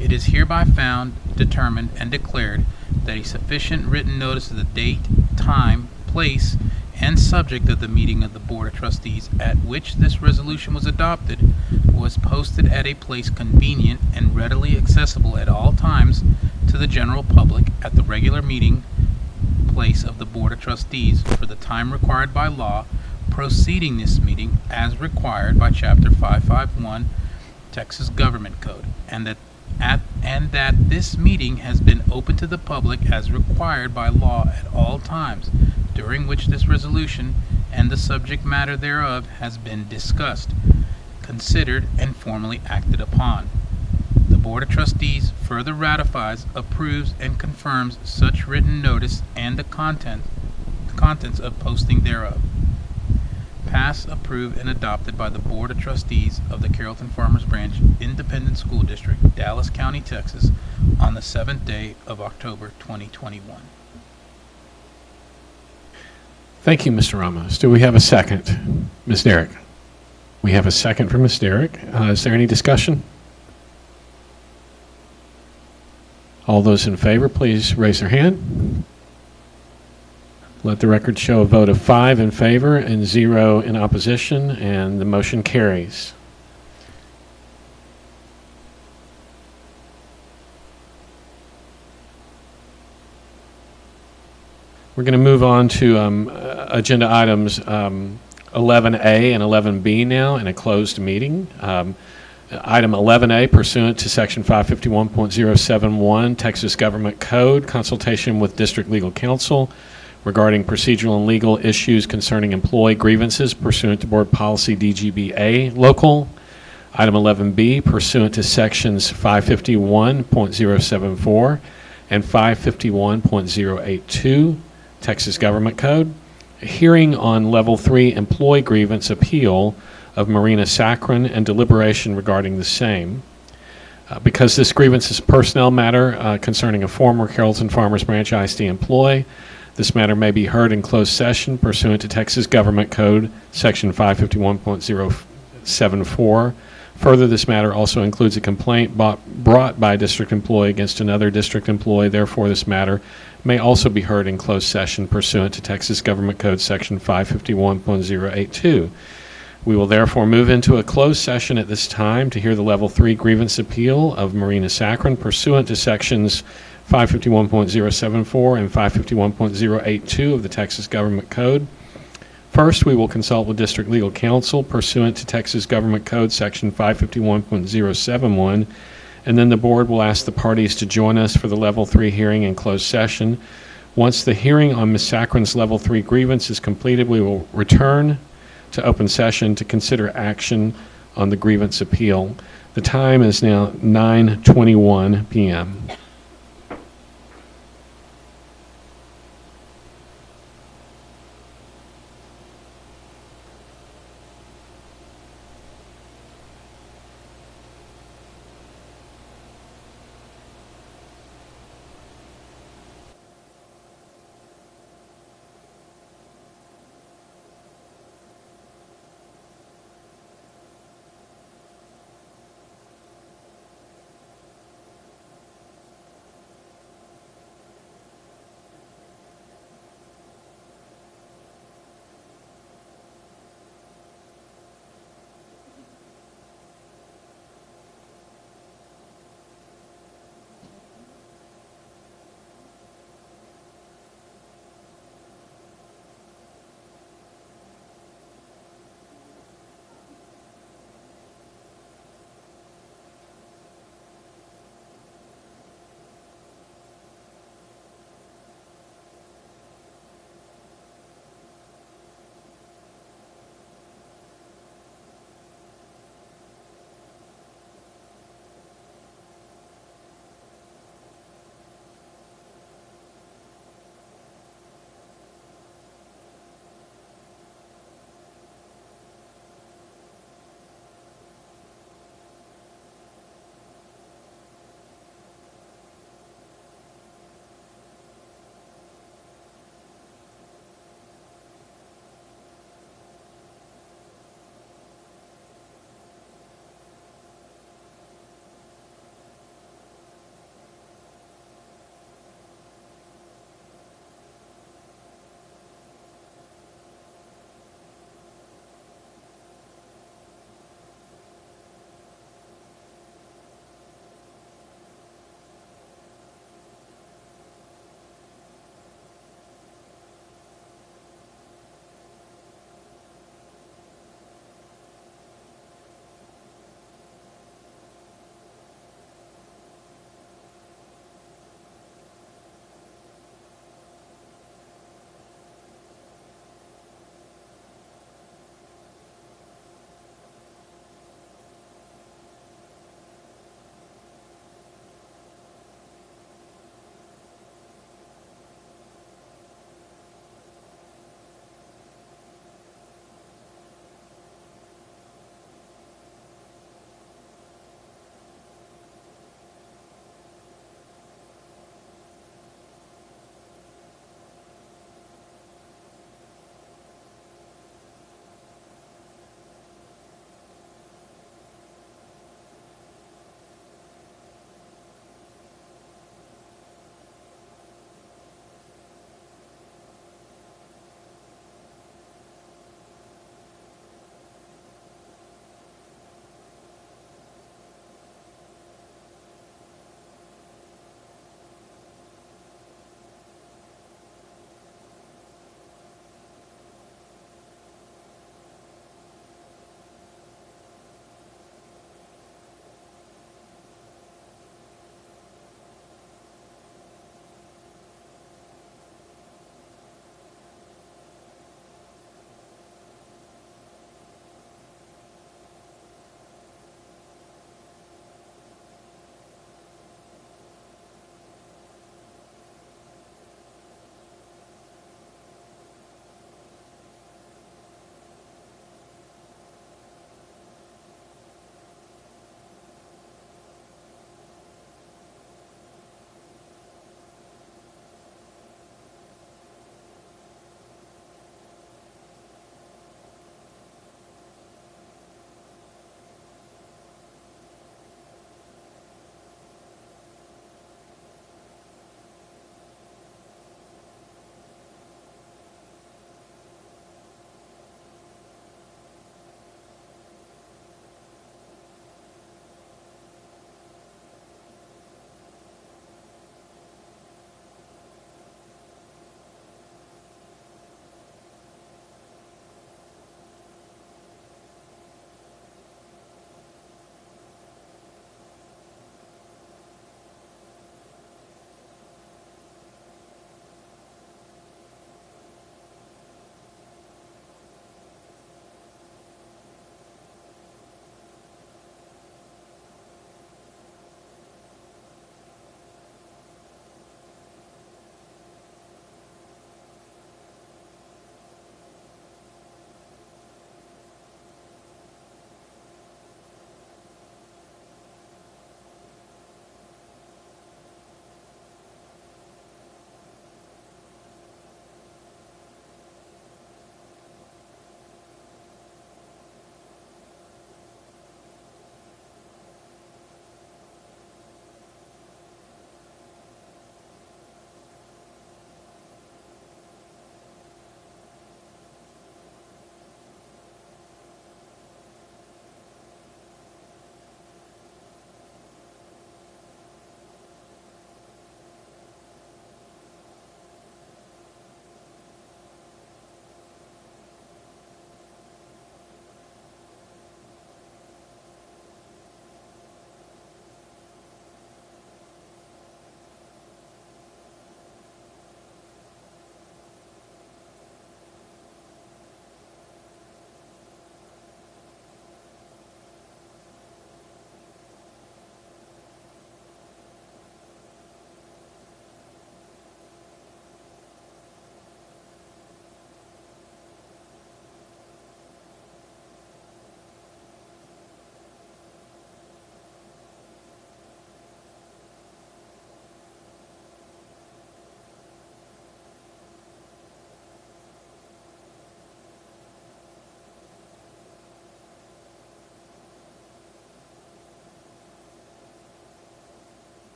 It is hereby found, determined, and declared that a sufficient written notice of the date, time, place, and subject of the meeting of the Board of Trustees at which this resolution was adopted was posted at a place convenient and readily accessible at all times to the general public at the regular meeting place of the Board of Trustees for the time required by law preceding this meeting as required by Chapter 551 Texas Government Code, and that this meeting has been open to the public as required by law at all times during which this resolution and the subject matter thereof has been discussed, considered, and formally acted upon. The Board of Trustees further ratifies, approves, and confirms such written notice and the contents of posting thereof. passed, approved, and adopted by the Board of Trustees of the Carrollton-Farmers Branch Independent School District, Dallas County, Texas, on the 7th day of October 2021. Thank you, Mr. Ramos. Do we have a second? Ms. Derrick? We have a second from Ms. Derrick. Is there any discussion? All those in favor, please raise their hand. Let the record show a vote of 5 in favor and 0 in opposition, and the motion carries. We're going to move on to agenda items 11A and 11B now in a closed meeting. Item 11A, pursuant to Section 551.071 Texas Government Code, consultation with District Legal Counsel regarding procedural and legal issues concerning employee grievances pursuant to Board Policy DGBA Local. Item 11B, pursuant to Sections 551.074 and 551.082 Texas Government Code, a hearing on Level 3 employee grievance appeal of Marina Saccharin and deliberation regarding the same. Because this grievance is a personnel matter concerning a former Carrollton-Farmers Branch ISD employee, this matter may be heard in closed session pursuant to Texas Government Code, Section 551.074. Further, this matter also includes a complaint brought by a district employee against another district employee. Therefore, this matter may also be heard in closed session pursuant to Texas Government Code, Section 551.082. We will therefore move into a closed session at this time to hear the Level 3 grievance appeal of Marina Saccharin pursuant to Sections 551.074 and 551.082 of the Texas Government Code. First, we will consult with District Legal Counsel pursuant to Texas Government Code Section 551.071, and then the Board will ask the parties to join us for the Level 3 hearing in closed session. Once the hearing on Ms. Saccharin's Level 3 grievance is completed, we will return to open session to consider action on the grievance appeal. The time is now 9:21 p.m.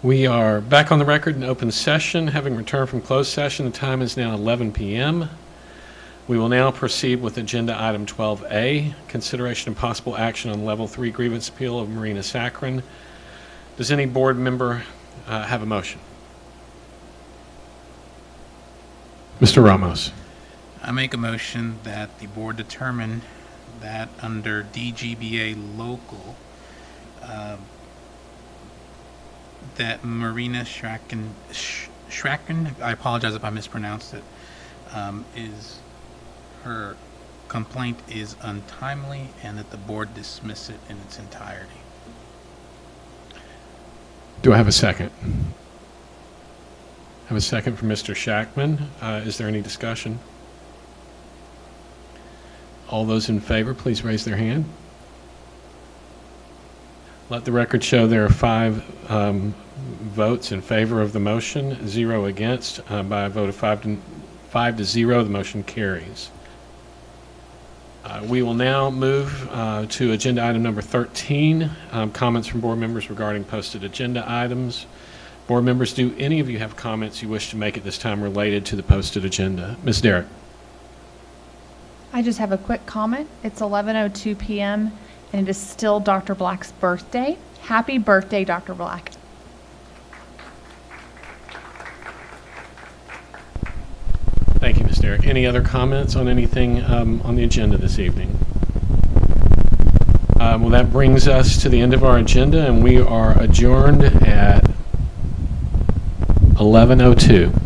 We are back on the record in open session. Having returned from closed session, the time is now 11 p.m. We will now proceed with agenda item 12A, consideration and possible action on level 3 grievance appeal of Marina Saccharin. Does any board member have a motion? Mr. Ramos. I make a motion that the board determine that under DGBA local, that Marina Saccharin, I apologize if I mispronounced it, her complaint is untimely and that the board dismiss it in its entirety. Do I have a second? I have a second from Mr. Shackman. Is there any discussion? All those in favor, please raise their hand. Let the record show there are 5 votes in favor of the motion, 0 against. By a vote of 5 to 0, the motion carries. We will now move to agenda item number 13, comments from board members regarding posted agenda items. Board members, do any of you have comments you wish to make at this time related to the posted agenda? Ms. Derrick. I just have a quick comment. It's 11:02 p.m. and it is still Dr. Black's birthday. Happy birthday, Dr. Black. Thank you, Ms. Derrick. Any other comments on anything on the agenda this evening? Well, that brings us to the end of our agenda, and we are adjourned at 11:02.